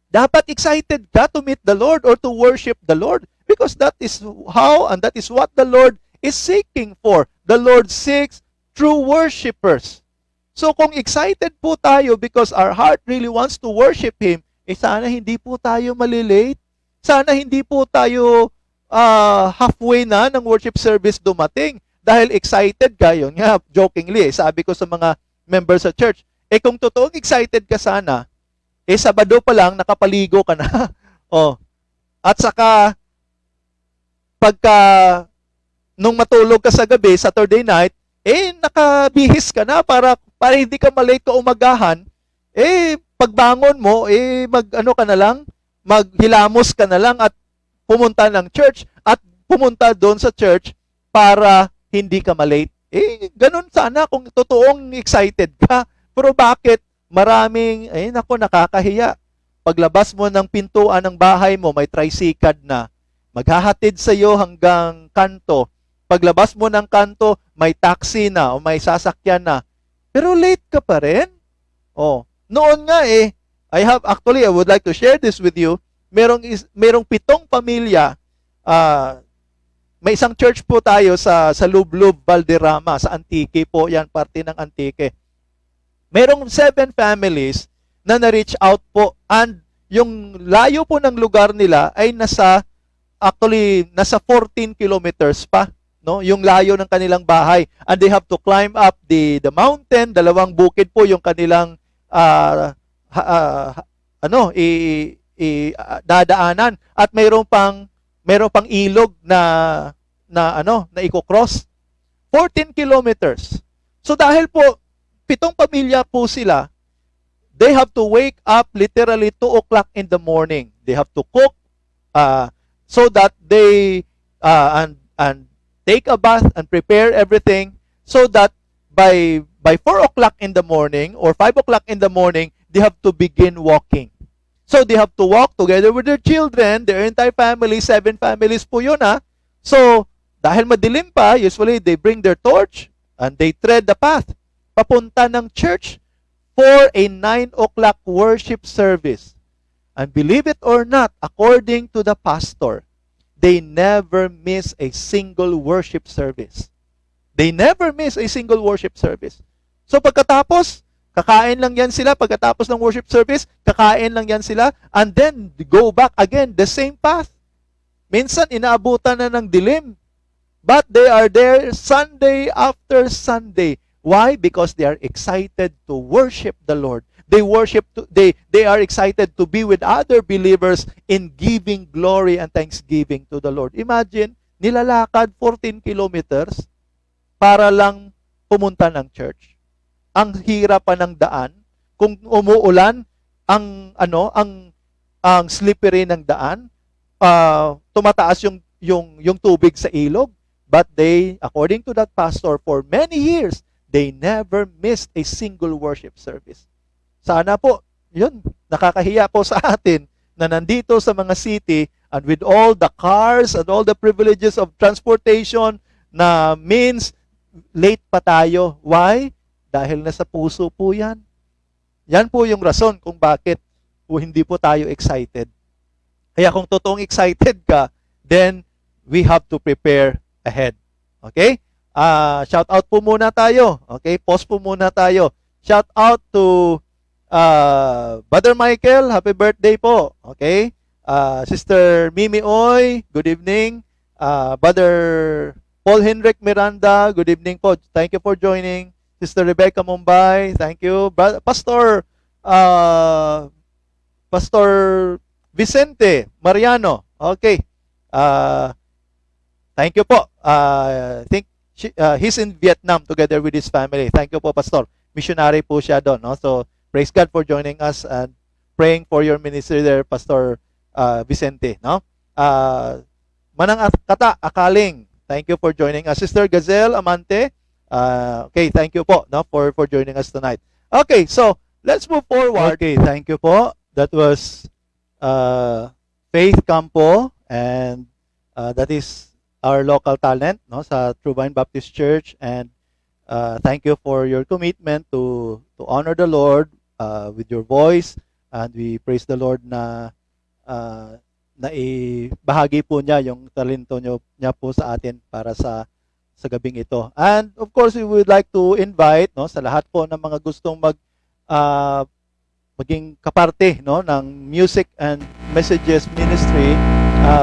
dapat excited ka to meet the Lord or to worship the Lord. Because that is how and that is what the Lord is seeking for. The Lord seeks true worshipers. So kung excited po tayo because our heart really wants to worship Him, sana hindi po tayo malilate. Sana hindi po tayo halfway na ng worship service dumating. Dahil excited ka, yun nga, jokingly, sabi ko sa mga members sa church, kung totoong excited ka sana, Sabado pa lang, nakapaligo ka na. At saka, pagka, nung matulog ka sa gabi, Saturday night, nakabihis ka na para hindi ka malate ka umagahan. Pagbangon mo, ka na lang, maghilamos ka na lang at pumunta ng church at pumunta doon sa church para hindi ka malate. Ganun sana kung totoong excited ka. Pero bakit? Maraming, nakakahiya. Paglabas mo ng pintuan ng bahay mo, may tricycad na. Maghahatid sa iyo hanggang kanto. Paglabas mo ng kanto, may taxi na o may sasakyan na. Pero late ka pa rin. Noon nga I would like to share this with you. Merong 7 pamilya. May isang church po tayo sa Lublub, Valderrama, sa Antique po. Yan, parte ng Antique. Merong 7 families na na-reach out po and yung layo po ng lugar nila ay nasa 14 kilometers pa, no? Yung layo ng kanilang bahay. And they have to climb up the mountain, 2 bukid po yung kanilang dadaanan at mayroon pang ilog na iko-cross. 14 kilometers. So dahil po 7 pamilya po sila, they have to wake up literally 2 o'clock in the morning. They have to cook so that they and take a bath and prepare everything so that by by 4 o'clock in the morning or 5 o'clock in the morning, they have to begin walking. So they have to walk together with their children, their entire family, 7 families po yun ha. So, dahil madilim pa, usually they bring their torch and they tread the path papunta ng church for a 9 o'clock worship service. And believe it or not, according to the pastor, they never miss a single worship service. They never miss a single worship service. So pagkatapos, kakain lang yan sila. Pagkatapos ng worship service, kakain lang yan sila. And then, go back again, the same path. Minsan, inaabutan na ng dilim. But they are there Sunday after Sunday. Why? Because they are excited to worship the Lord. They are excited to be with other believers in giving glory and thanksgiving to the Lord. Imagine, nilalakad 14 kilometers para lang pumunta ng church. Ang hirap pa ng daan. Kung umuulan, ang slippery ng daan, tumataas yung tubig sa ilog. But they, according to that pastor, for many years, they never missed a single worship service. Sana po, yun, nakakahiya po sa atin na nandito sa mga city and with all the cars and all the privileges of transportation na means late pa tayo. Why? Dahil nasa puso po yan. Yan po yung rason kung bakit po hindi po tayo excited. Kaya kung totoong excited ka, then we have to prepare ahead. Okay? Shout out po muna tayo. Okay? Pause po muna tayo. Shout out to Brother Michael, happy birthday po. Okay? Sister Mimi Oy, good evening. Brother Paul Henrik Miranda, good evening po. Thank you for joining. Sister Rebecca Mumbai, thank you. Pastor Vicente Mariano, okay. Thank you po. I think he's in Vietnam together with his family. Thank you po, Pastor. Missionary po siya doon. No? So, praise God for joining us and praying for your ministry there, Pastor Vicente. No? Manang Kata Akaling, thank you for joining us. Sister Gazelle Amante, okay, thank you po no, for joining us tonight. Okay, so let's move forward. Okay, thank you po. That was Faith Campo, and that is our local talent no, sa True Vine Baptist Church. And thank you for your commitment to honor the Lord with your voice, and we praise the Lord na naibahagi po niya yung talento niya po sa atin para sa gabing ito. And of course, we would like to invite no sa lahat po ng mga gustong maging kaparte no ng Music and Messages Ministry.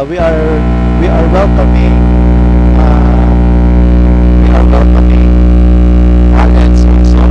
We are welcoming talents also.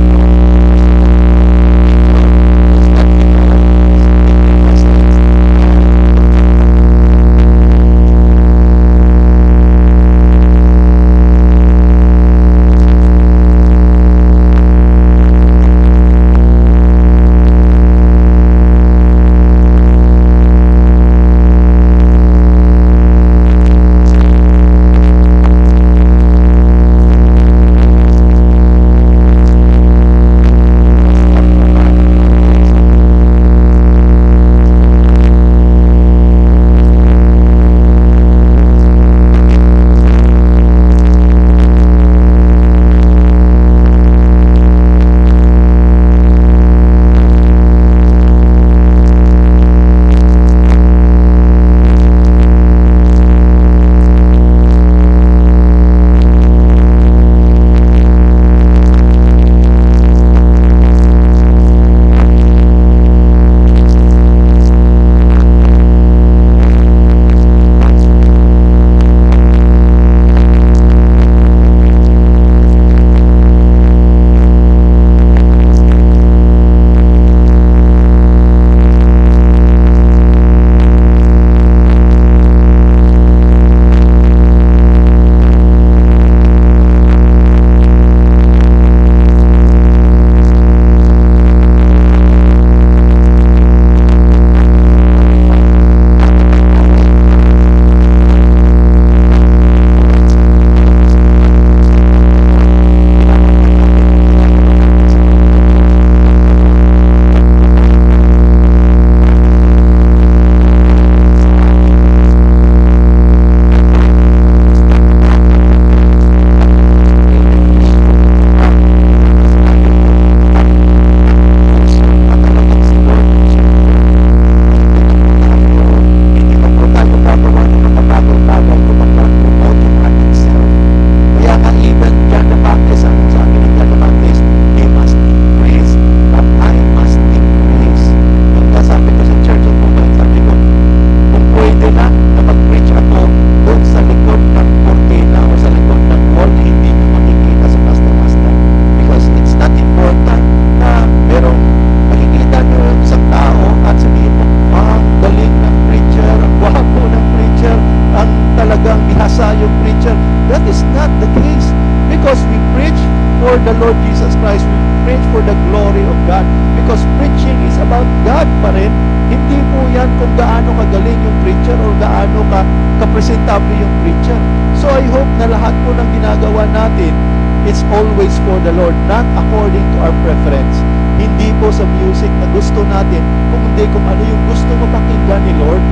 the Lord Jesus Christ. We preach for the glory of God. Because preaching is about God pa rin. Hindi po yan kung gaano kagaling yung preacher or gaano ka-presentable yung preacher. So I hope na lahat po ng ginagawa natin, it's always for the Lord, not according to our preference. Hindi po sa music na gusto natin, kung hindi kung ano yung gusto mapakinggan ni Lord.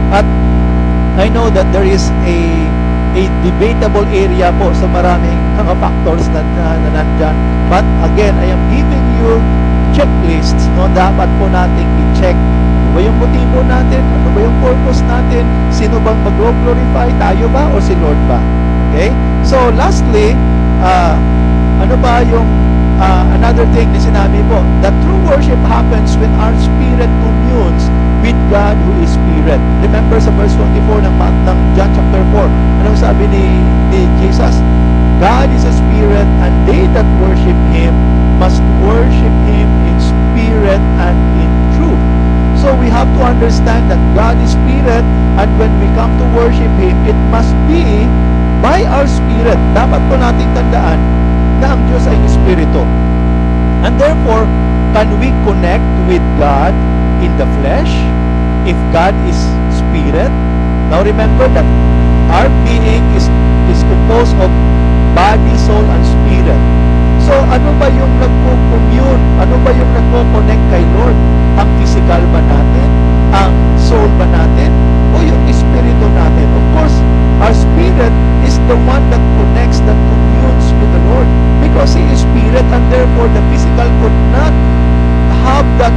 At I know that there is a debatable area po sa maraming mga factors na nandyan. But again, I am giving you checklists, no? Dapat po nating i-check. Ano ba yung motibo natin? Ano ba yung purpose natin? Sino bang mag-glorify? Tayo ba o si Lord ba? Okay? So lastly, ano ba yung another thing na sinabi po, that true worship happens when our spirit communes with God who is Spirit. Remember sa verse 24 ng John chapter 4, anong sabi ni Jesus? God is a spirit, and they that worship Him must worship Him in spirit and in truth. So we have to understand that God is Spirit, and when we come to worship Him, it must be by our spirit. Dapat po nating tandaan na ang Diyos ay Espiritu. And therefore, can we connect with God in the flesh if God is Spirit? Now remember that our being is composed of body, soul, and spirit. So ano ba yung nagko-commune? Ano ba yung nagko-connect kay Lord? Ang physical ba natin? Ang soul ba natin? O yung espiritu natin? Of course, our spirit is the one that connects, that communes with the Lord, because He is Spirit, and therefore the physical could not have that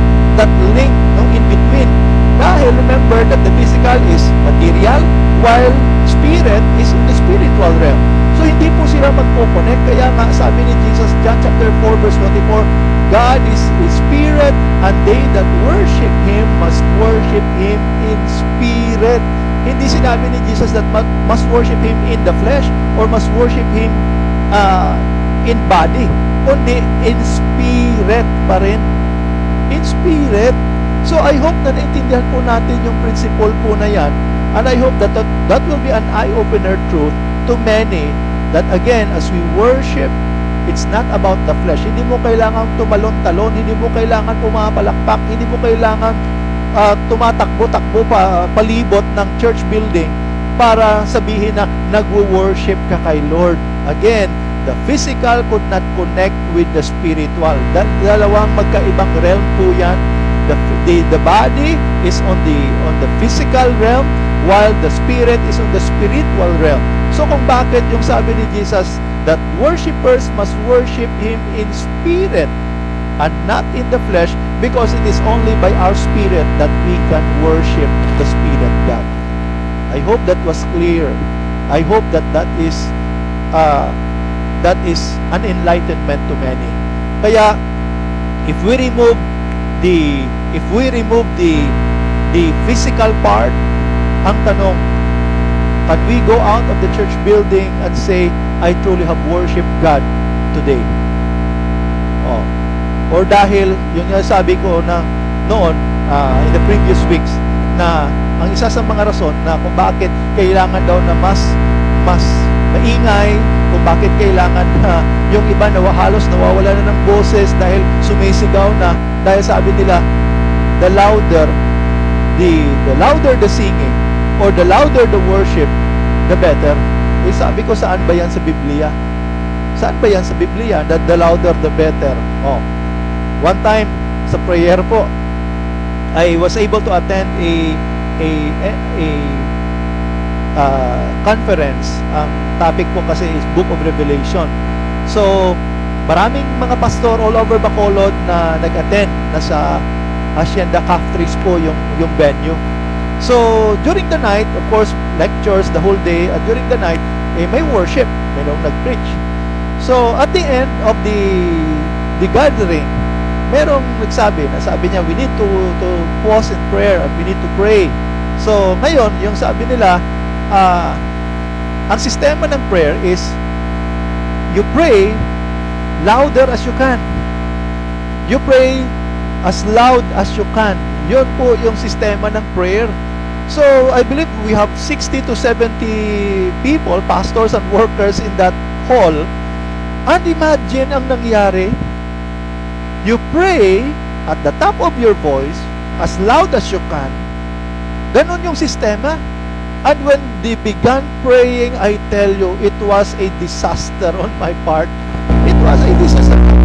link, no, in between. Dahil remember that the physical is material, while spirit is in the spiritual realm. So hindi po sila magpo-connect. Kaya nga sabi ni Jesus, John chapter 4 verse 24, God is Spirit, and they that worship Him must worship Him in spirit. Hindi sinabi ni Jesus that must worship Him in the flesh or must worship Him in body, kundi in spirit pa rin. In spirit. So I hope na naintindihan po natin yung principle po na yan, and I hope that will be an eye-opener truth to many, that again, as we worship, it's not about the flesh. Hindi mo kailangan tumalon-talon, hindi mo kailangan pumapalakpak, hindi mo kailangan tumatakbo-takbo palibot ng church building para sabihin na nagwo-worship ka kay Lord. Again, the physical could not connect with the spiritual. Dalawang magkaibang realm po yan. The body is on the physical realm, while the spirit is on the spiritual realm. So kung bakit yung sabi ni Jesus that worshipers must worship Him in spirit and not in the flesh, because it is only by our spirit that we can worship the Spirit God. I hope that was clear. I hope that is an enlightenment to many. Kaya if we remove the physical part, ang tanong, can we go out of the church building and say, I truly have worshiped God today? Oh. Or dahil, yun yung sabi ko na noon, in the previous weeks, na ang isa sa mga rason na kung bakit kailangan daw na mas maingay, kung bakit kailangan na yung iba na halos nawawala na ng boses dahil sumisigaw na, dahil sabi nila, the louder the singing, or the louder the worship, the better. Eh, sabi ko, saan ba yan sa Biblia? Saan ba yan sa Biblia? That the louder the better. Oh. One time, sa prayer po, I was able to attend a conference. Ang topic po kasi is Book of Revelation. So, maraming mga pastor all over Bacolod na nag-attend. Nasa Hacienda Caftres po yung venue. So, during the night, of course, lectures the whole day, at during the night, may worship. Mayroong nag-preach. So, at the end of the gathering, merong nagsabi, niya, we need to pause in prayer, and we need to pray. So, ngayon, yung sabi nila, ang sistema ng prayer is, you pray louder as you can. You pray as loud as you can. Yun po yung sistema ng prayer. So, I believe we have 60 to 70 people, pastors and workers in that hall. And imagine ang nangyari, you pray at the top of your voice, as loud as you can. Ganon yung sistema. And when they began praying, I tell you, it was a disaster on my part. It was a disaster.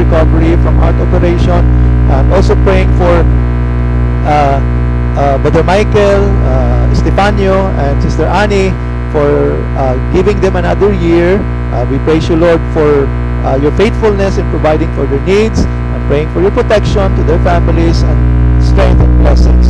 recovery from heart operation. And also praying for Brother Michael, Estefanio, and Sister Annie for giving them another year. We praise you, Lord, for your faithfulness in providing for their needs, and praying for your protection to their families and strength and blessings.